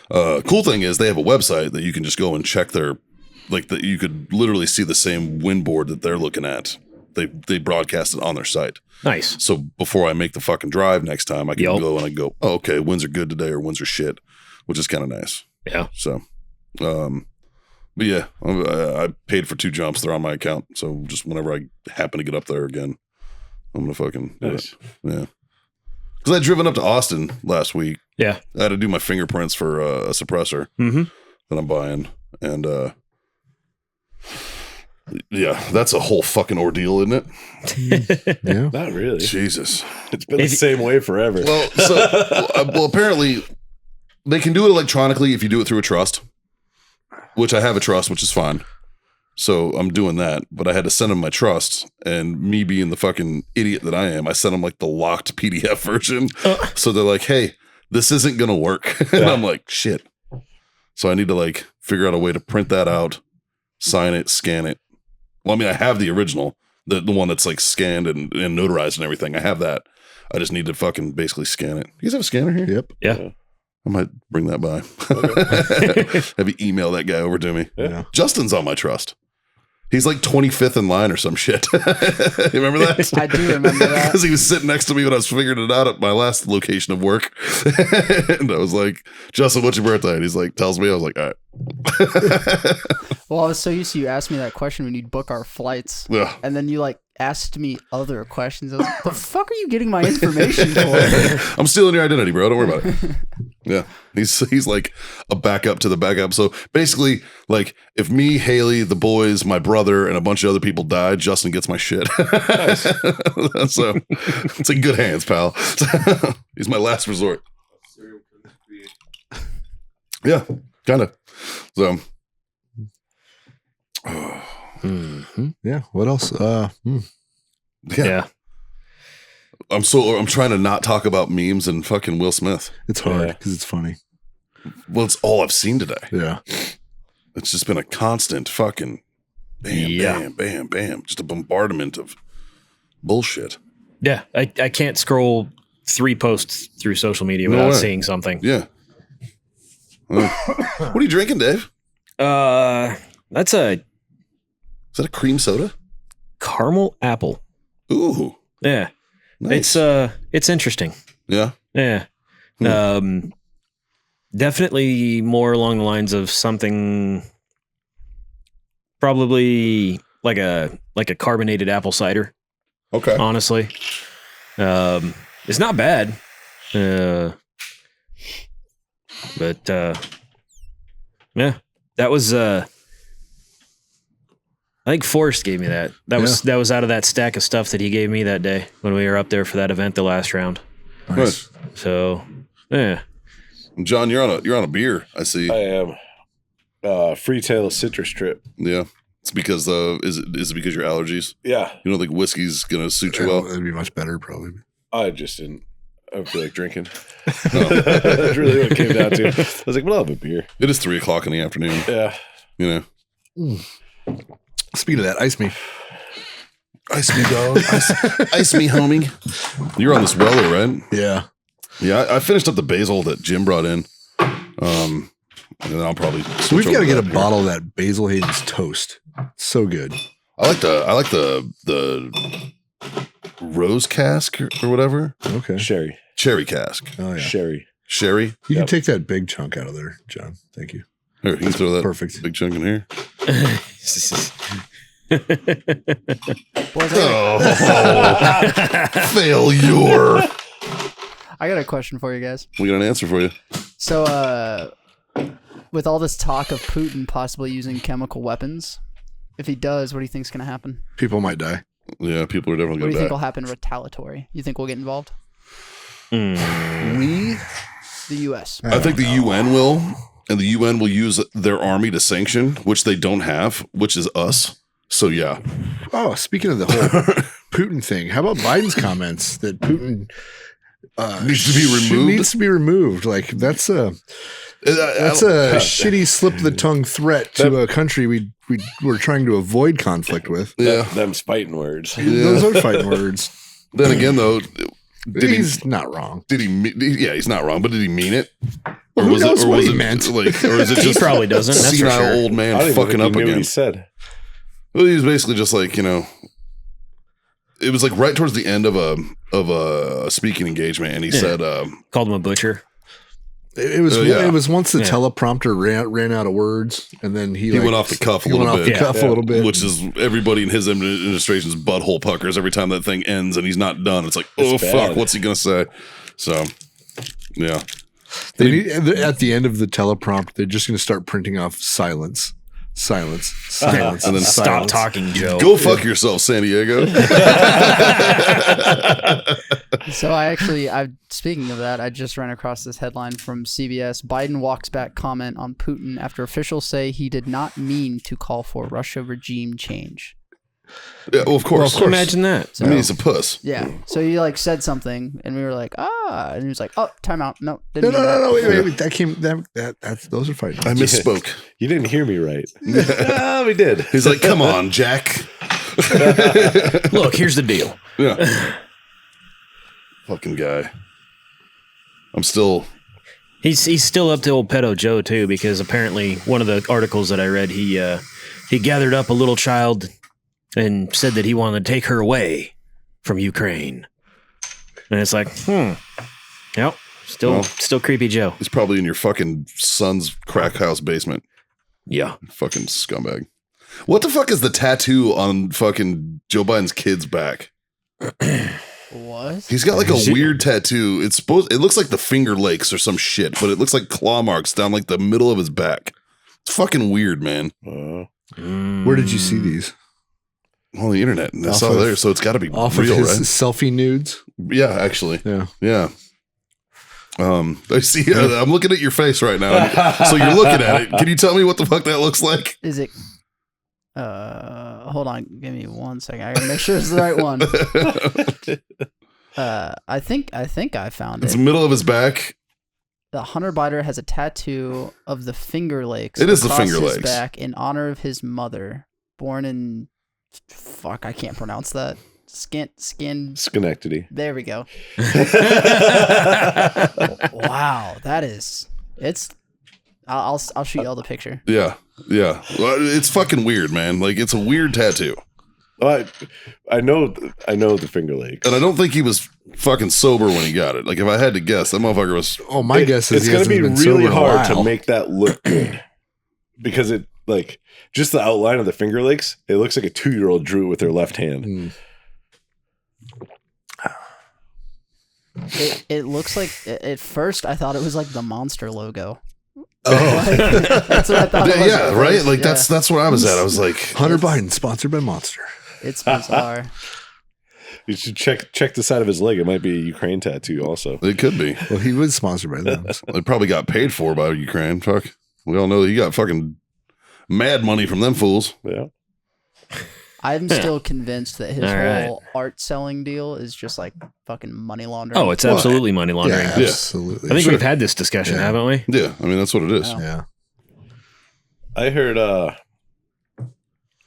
cool thing is they have a website that you can just go and check their, like that you could literally see the same wind board that they're looking at. They broadcast it on their site. Nice. So before I make the fucking drive next time, I can Yup. go and I go, oh, okay, winds are good today or winds are shit, which is kind of nice. Yeah. So, but yeah, I paid for 2 jumps. They're on my account. So just whenever I happen to get up there again, I'm going to fucking do Nice. it. Yeah. Because I'd driven up to Austin last week. Yeah. I had to do my fingerprints for a suppressor Mm-hmm. that I'm buying. And yeah, that's a whole fucking ordeal, isn't it? Yeah. Not really. Jesus. It's been the same way forever. Well, so apparently they can do it electronically if you do it through a trust, which I have a trust, which is fine. So I'm doing that, but I had to send them my trust, and me being the fucking idiot that I am, I sent them like the locked PDF version. So they're like, "Hey, this isn't gonna work," and I'm like, "Shit." So I need to like figure out a way to print that out, sign it, scan it. Well, I mean, I have the original, the one that's like scanned and notarized and everything. I have that. I just need to fucking basically scan it. You guys have a scanner here? Yep. Yeah. I might bring that by. Have you email that guy over to me? Yeah. Justin's on my trust. He's like 25th in line or some shit. You remember that? I do remember that. Because he was sitting next to me when I was figuring it out at my last location of work. And I was like, Justin, what's your birthday? And he's like, tells me. I was like, all right. Well, I was so used to you asking me that question when you'd book our flights, Ugh. and then you like asked me other questions. I was like, the fuck are you getting my information for? I'm stealing your identity, bro. Don't worry about it. Yeah. He's like a backup to the backup. So basically, like, if me, Haley, the boys, my brother, and a bunch of other people died, Justin gets my shit. So it's in good hands, pal. He's my last resort. Yeah, kind of. So Yeah. What else? Yeah. I'm trying to not talk about memes and fucking Will Smith. It's hard Yeah. because it's funny. Well, it's all I've seen today. Yeah. It's just been a constant fucking bam, Yeah. bam, bam, bam. Just a bombardment of bullshit. Yeah. I can't scroll 3 posts through social media No without way. seeing something. Yeah. What are you drinking, Dave? That's a Is that a cream soda? caramel apple. Ooh. Yeah. Nice. It's interesting. Yeah. Yeah. Definitely more along the lines of something probably like a carbonated apple cider, Okay. honestly. It's not bad. But yeah. That was I think Forrest gave me that. That was out of that stack of stuff that he gave me that day when we were up there for that event the last round. Nice. So yeah. John, you're on a beer. I see. I am. Free Tail Citrus Trip. Yeah. It's because is it because your allergies? Yeah. You don't think whiskey's gonna suit you well? It'd be much better, probably. I just didn't. I feel like drinking. That's really what it came down to. I was like, well, I'll have a beer. It is 3:00 in the afternoon. Yeah. You know. Speaking of that, ice me. Ice me, dog. Ice me, homie. You're on this Weller, right? Yeah. Yeah, I finished up the basil that Jim brought in. And then I'll probably. So we've got to get a bottle of that Basil Hayden's toast. So good. I like the rose cask or whatever. Okay. Sherry. Cherry cask. Oh yeah. Sherry. Sherry. You can take that big chunk out of there, John. Thank you. Here, you can throw that Perfect. big chunk in here. Boys, Failure. I got a question for you guys. We got an answer for you. So, with all this talk of Putin possibly using chemical weapons, if he does, what do you think's going to happen? People might die. Yeah, people are definitely What do going you to think die. will happen retaliatory? You think we'll get involved? We The U.S. I think the UN will, and the UN will use their army to sanction, which they don't have, which is us. So yeah, Oh, speaking of the whole Putin thing, how about Biden's comments that Putin needs to be removed. Needs to be removed. Like that's a shitty slip of the tongue threat to a country we're trying to avoid conflict with. Yeah. Them's fighting words. Those are fighting words. Then again, though, He's not wrong. yeah, he's not wrong, but did he mean it? Or Who knows what he it meant? like, or is it He just probably doesn't. That's for senile sure. old I man don't even fucking think up he knew what again? he said. Well, he was basically just like, it was like right towards the end of a speaking engagement, and he said, Called him a butcher. It was yeah. it was once the Yeah. teleprompter ran out of words, and then he went off the cuff a he went little off bit. the cuff a little bit, which is everybody in his administration's butthole puckers every time that thing ends and he's not done. It's like, oh It's fuck, bad. what's he gonna say? So, yeah, they need, at the end of the teleprompter, they're just going to start printing off silence, silence, silence, And then Stop silence. talking, Joe. go fuck yourself, San Diego. So speaking of that, I just ran across this headline from CBS. Biden walks back comment on Putin after officials say he did not mean to call for Russia regime change. Yeah, well, of course. Imagine that. I mean, he's a puss. Yeah. So he said something, and we were like, and he was like, oh, time out. No, No, didn't mean that. wait. That came. That's those are fighting. I misspoke. You didn't hear me right. We did. He's like, come on, Jack. Look, here's the deal. Yeah. Fucking guy. I'm still. He's still up to old pedo Joe too, because apparently one of the articles that I read, he gathered up a little child and said that he wanted to take her away from Ukraine. And it's like, yep, still creepy Joe. He's probably in your fucking son's crack house basement. Yeah. Fucking scumbag. What the fuck is the tattoo on fucking Joe Biden's kid's back? What? He's got like a weird tattoo. It looks like the Finger Lakes or some shit, but it looks like claw marks down like the middle of his back. It's fucking weird, man. Where did you see these? On the internet. And I Off saw of- there, so it's got to be Off real, of his right? selfie nudes. Yeah, actually. Yeah. Yeah. I see. I'm looking at your face right now. So you're looking at it. Can you tell me what the fuck that looks like? Is it? Hold on. Give me 1 second. I gotta make sure it's the right one. I think I found It's it. the middle of his back. The Hunter Biden has a tattoo of the Finger Lakes. It is the across Finger his Lakes. back in honor of his mother, born in. Fuck, I can't pronounce that. Skin. Schenectady. There we go. Wow, that is. It's. I'll shoot y'all the picture. Yeah. Yeah. Well, it's fucking weird, man. Like, it's a weird tattoo. I know the Finger Lakes. And I don't think he was fucking sober when he got it. Like, if I had to guess, that motherfucker was. Oh, my guess is it's he going to hasn't be been sober really in a hard to while. make that look good because it like just the outline of the Finger Lakes. It looks like a 2-year-old drew it with their left hand. It looks like at first I thought it was like the Monster logo. Oh. That's what I thought. It was Yeah, at right? first. Like, Yeah. that's where I was at. I was like, Hunter Biden, sponsored by Monster. It's bizarre. You should check the side of his leg. It might be a Ukraine tattoo also. it could be. Well, he was sponsored by them. They probably got paid for by Ukraine. Fuck. We all know that he got fucking mad money from them fools. Yeah. I'm still convinced that his All right. whole art selling deal is just like fucking money laundering. Oh, it's absolutely money laundering. Yeah, Yeah. absolutely. I think Sure. we've had this discussion, Yeah. haven't we? Yeah. I mean, that's what it is. Wow. Yeah.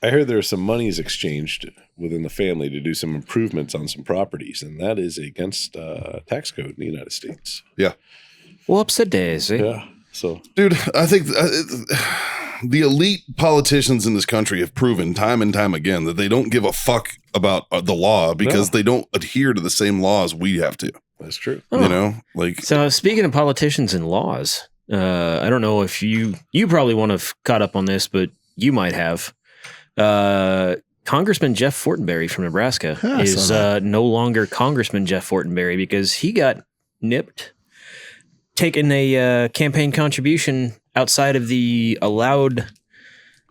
I heard there's some monies exchanged within the family to do some improvements on some properties, and that is against tax code in the United States. Whoops a daisy. Yeah. So Dude, I think the elite politicians in this country have proven time and time again that they don't give a fuck about the law because they don't adhere to the same laws we have to. that's true. You know, like, So speaking of politicians and laws, I don't know if you probably won't have caught up on this, but you might have. Congressman Jeff Fortenberry from Nebraska I is saw no longer Congressman Jeff Fortenberry because he got nipped, taking a campaign contribution outside of the allowed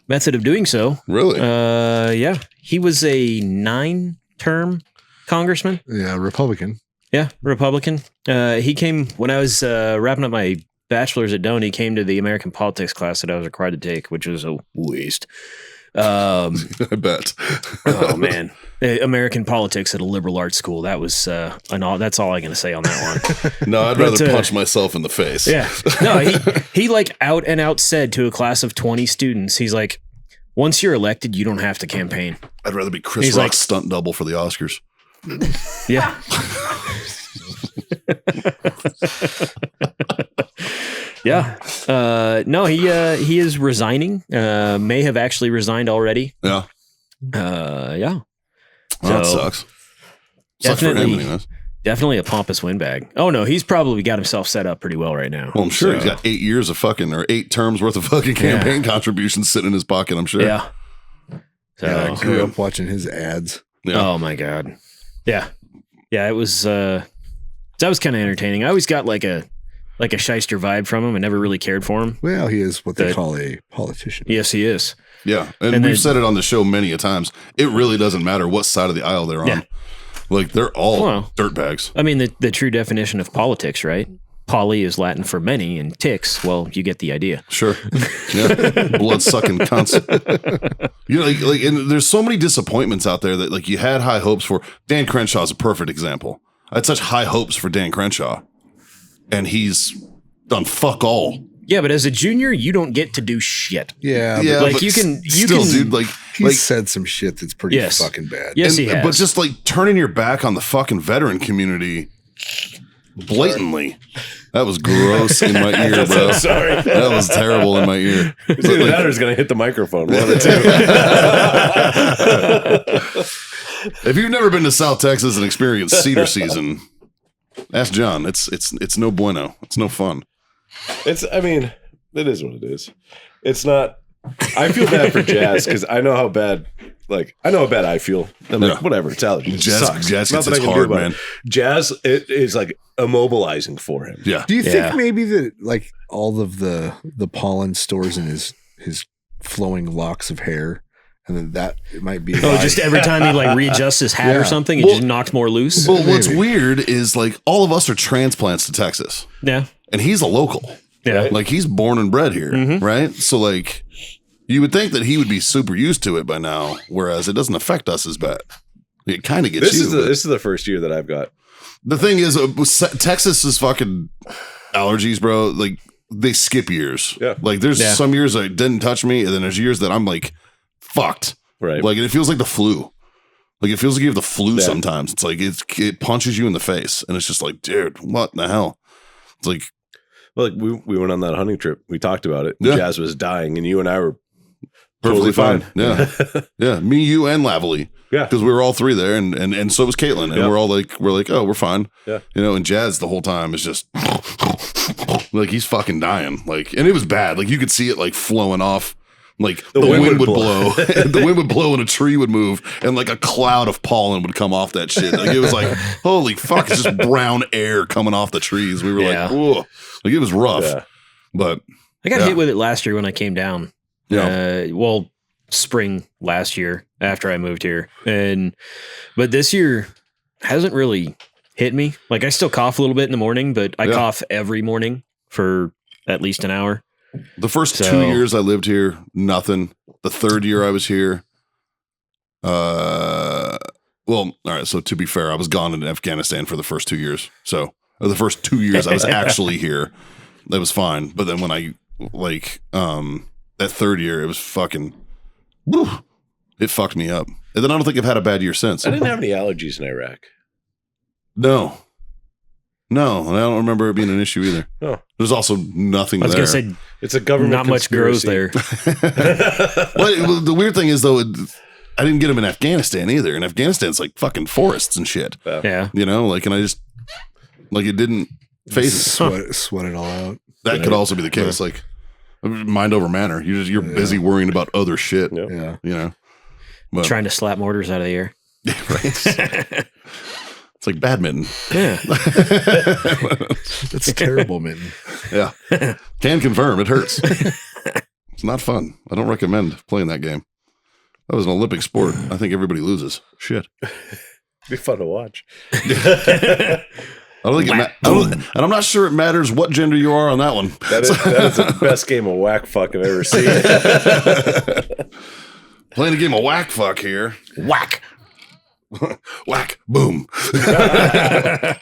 method of doing so. Really? Yeah. He was a 9-term congressman. Yeah, Republican. Yeah, Republican. He came when I was wrapping up my bachelor's at Doane. He came to the American politics class that I was required to take, which was a waste. I bet. Oh man, American politics at a liberal arts school. That was that's all I'm going to say on that one. No, I'd But, rather punch myself in the face. Yeah. No, he like out and out said to a class of 20 students, he's like, once you're elected, you don't have to campaign. I'd rather be Chris He's Rock's like- stunt double for the Oscars. Yeah. Yeah. No, he is resigning. May have actually resigned already. Yeah. Yeah. Well, that So, sucks. Sucks for him, definitely- anyways. Definitely a pompous windbag. Oh no, he's probably got himself set up pretty well right now. Well, I'm sure So, he's got 8 years of fucking, or 8 terms worth of fucking campaign contributions sitting in his pocket, I'm sure. Yeah. So, Yeah, I grew up watching his ads. Yeah. oh my god. Yeah. Yeah, it was that was kind of entertaining. I always got like a shyster vibe from him. I never really cared for him. Well, he is what they Good. call a politician. Yes, he is. Yeah. And, And we've then- said it on the show many a times. It really doesn't matter what side of the aisle they're on. Yeah. Like, they're all Well- dirtbags. I mean, the true definition of politics, right? Poly is Latin for many, and ticks, well, you get the idea. Sure. Yeah. Blood sucking cunts. You know, like, and there's so many disappointments out there that, like, you had high hopes for. Dan Crenshaw is a perfect example. I had such high hopes for Dan Crenshaw, and he's done fuck all. Yeah, but as a junior, you don't get to do shit. Yeah, Yeah, like, but you can- still, dude. but he Like, said some shit that's pretty Yes. fucking bad. Yes, he has. But just like turning your back on the fucking veteran community blatantly. That was gross in my ear, bro. Sorry. That was terrible in my ear. It's either that or it's going to hit the microphone. One of the two. If you've never been to South Texas and experienced cedar season, ask John. It's no bueno. It's no fun. I mean, it is what it is. It's not. I feel bad for Jazz because I know how bad. Like, I know how bad I feel. I'm like, Yeah. whatever, it's allergies. It Jazz sucks. gets Nothing it's I can do hard, about man. it. Jazz, it is like immobilizing for him. Yeah. Do you Yeah. think maybe that like all of the pollen stores in his flowing locks of hair, and then that it might be Oh, why- just every time he like readjusts his hat Yeah. or something, it Well- just knocks more loose. But what's Maybe. weird is like all of us are transplants to Texas, Yeah. and he's a local. Yeah. Like he's born and bred here, Mhm. right? So like you would think that he would be super used to it by now, whereas it doesn't affect us as bad. It kind of gets This you. is but- this is the first year that I've got. The thing is, Texas's fucking allergies, bro. Like they skip years. Yeah. Like there's Yeah. some years that it didn't touch me, and then there's years that I'm like fucked. Right. Like and it feels like the flu. Like it feels like you have the flu Yeah. sometimes. It's like it punches you in the face, and it's just like, dude, what the hell? It's like Well, like we went on that hunting trip. We talked about it. Yeah. Jazz was dying, and you and I were perfectly totally fine. Yeah, yeah. Me, you, and Lavely. Yeah. Because we were all three there, and so was Caitlin, and Yeah. we're like, oh, we're fine. Yeah. You know, and Jazz the whole time is just like he's fucking dying. Like, and it was bad. Like you could see it like flowing off. Like the wind would blow. The wind would blow and a tree would move and like a cloud of pollen would come off that shit. Like it was like, holy fuck, it's just brown air coming off the trees. We were Yeah. like, whoa. Like it was rough. Yeah. But I got Yeah. hit with it last year when I came down. yeah. Well, spring last year after I moved here. But this year hasn't really hit me. Like I still cough a little bit in the morning, but I Yeah. cough every morning for at least an hour. The first So- 2 years I lived here, nothing. The third year I was here, well, all right. So to be fair, I was gone in Afghanistan for the first 2 years. So the first 2 years I was actually here, that was fine. But then when I that third year, it was fucking, whew, it fucked me up. And then I don't think I've had a bad year since. I didn't have any allergies in Iraq. No, and I don't remember it being an issue either. Oh. There's also nothing I was there. gonna say It's a government. not much grows conspiracy. there. Well, the weird thing is though, I didn't get them in Afghanistan either. And Afghanistan's like fucking forests and shit. Yeah. You know, like, and I just like it didn't phase me. sweat it all out. That could also be the case. Like mind over manner. You're busy worrying about other shit. Yep. Yeah. You know, but, Trying to slap mortars out of the air. right? It's like badminton. Yeah. It's terrible, man. Yeah. Can confirm it hurts. It's not fun. I don't recommend playing that game. That was an Olympic sport. I think everybody loses. Shit. Be fun to watch. I don't think and I'm not sure it matters what gender you are on that one. That is the best game of whack fuck I've ever seen. Playing a game of whack fuck here. Whack. Whack. Boom. I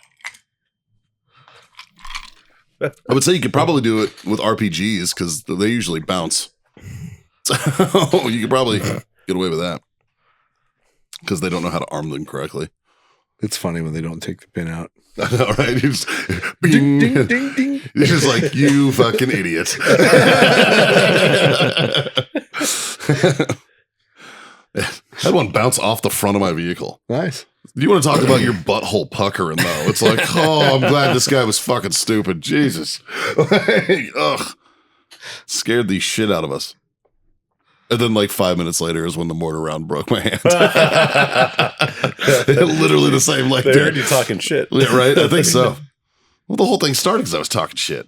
would say you could probably do it with RPGs because they usually bounce. So you could probably get away with that because they don't know how to arm them correctly. It's funny when they don't take the pin out. I know, right? You just, Ding, ding, ding, ding. It's just like, you fucking idiot. I had one bounce off the front of my vehicle. Nice. You want to talk about your butthole puckering, though? It's like, oh, I'm glad this guy was fucking stupid. Jesus. Ugh. Scared the shit out of us. And then, like, 5 minutes later is when the mortar round broke my hand. Literally the same, like, They heard you talking shit. Yeah, right? I think so. Well, the whole thing started because I was talking shit.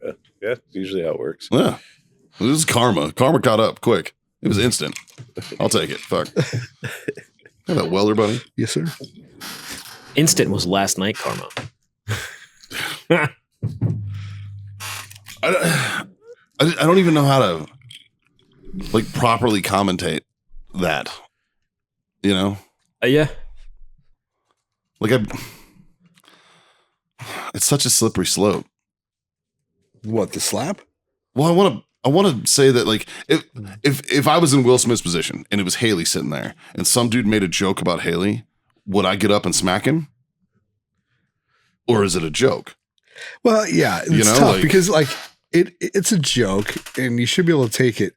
Yeah, that's usually how it works. Yeah. This is karma. Karma caught up quick. It was instant. I'll take it. Fuck. Have that welder, buddy. Yes, sir. Instant was last night karma. I don't even know how to like properly commentate that. You know? Yeah. Like it's such a slippery slope. What, the slap? Well, I want to say that like if I was in Will Smith's position and it was Haley sitting there and some dude made a joke about Haley, would I get up and smack him? Or is it a joke? Well, yeah, it's tough because like it's a joke and you should be able to take it.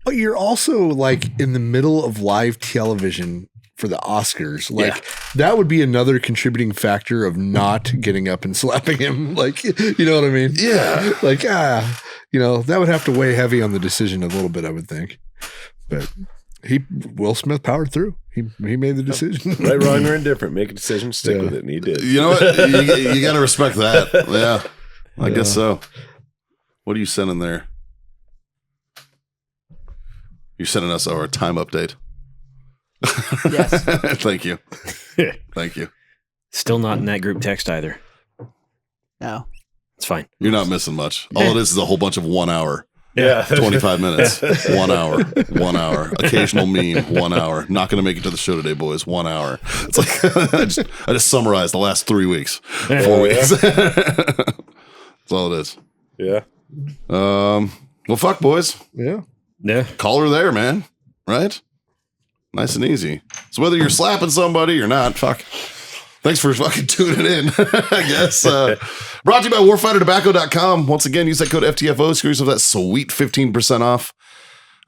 But you're also like in the middle of live television for the Oscars. Like that would be another contributing factor of not getting up and slapping him. Like, you know what I mean? Yeah. Like, you know, that would have to weigh heavy on the decision a little bit, I would think. But Will Smith powered through. He made the decision. Right, wrong, or indifferent. Make a decision, stick with it, and he did. You know what? You got to respect that. Yeah. I guess so. What are you sending there? You're sending us our time update. Yes. Thank you. Thank you. Still not in that group text either. No. It's fine. You're not missing much. All it is a whole bunch of 1 hour. Yeah. 25 minutes, 1 hour, 1 hour, occasional meme, 1 hour. Not going to make it to the show today, boys. 1 hour. It's like, I just summarized the last 3 weeks, 4 weeks. That's all it is. Yeah. Well, fuck, boys. Yeah. Yeah. Call her there, man. Right? Nice and easy. So whether you're slapping somebody or not, fuck. Thanks for fucking tuning in, I guess. Brought to you by warfightertobacco.com. Once again, use that code FTFO. Screw yourself that sweet 15% off.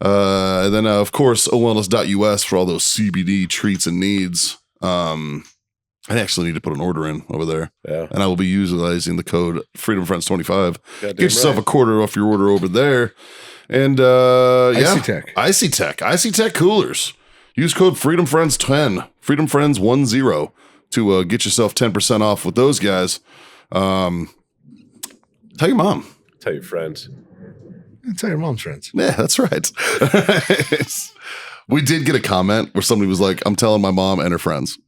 And then, of course, owellness.us for all those CBD treats and needs. I actually need to put an order in over there. Yeah. And I will be utilizing the code FreedomFriends25. Goddamn Get yourself right. a quarter off your order over there. And Icy Tech coolers. Use code FreedomFriends10, FreedomFriends10 to get yourself 10% off with those guys. Tell your mom. Tell your friends. Tell your mom's friends. Yeah, that's right. We did get a comment where somebody was like, I'm telling my mom and her friends.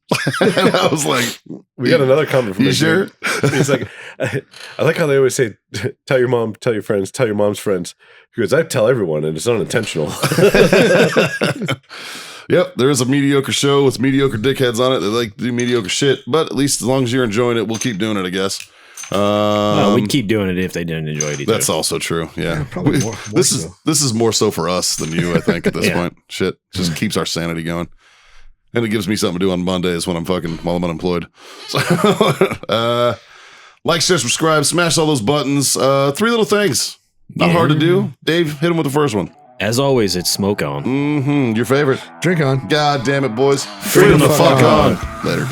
And I was like, We got another comment from you a sure? dude. He's like, I like how they always say, tell your mom, tell your friends, tell your mom's friends. He goes, I tell everyone, and it's unintentional. Yep, there is a mediocre show with mediocre dickheads on it. They like to do mediocre shit, but at least as long as you're enjoying it, we'll keep doing it, I guess. Well, we'd keep doing it if they didn't enjoy it either. That's also true. Yeah, probably more this so. is more so for us than you, I think, at this Yeah. point. Shit, just keeps our sanity going, and it gives me something to do on Mondays when I'm while I'm unemployed. So, like, share, subscribe, smash all those buttons. 3 little things, not hard to do. Dave, hit him with the first one. As always, it's smoke on. Your favorite. Drink on. God damn it, boys! Freedom the fuck on. Later.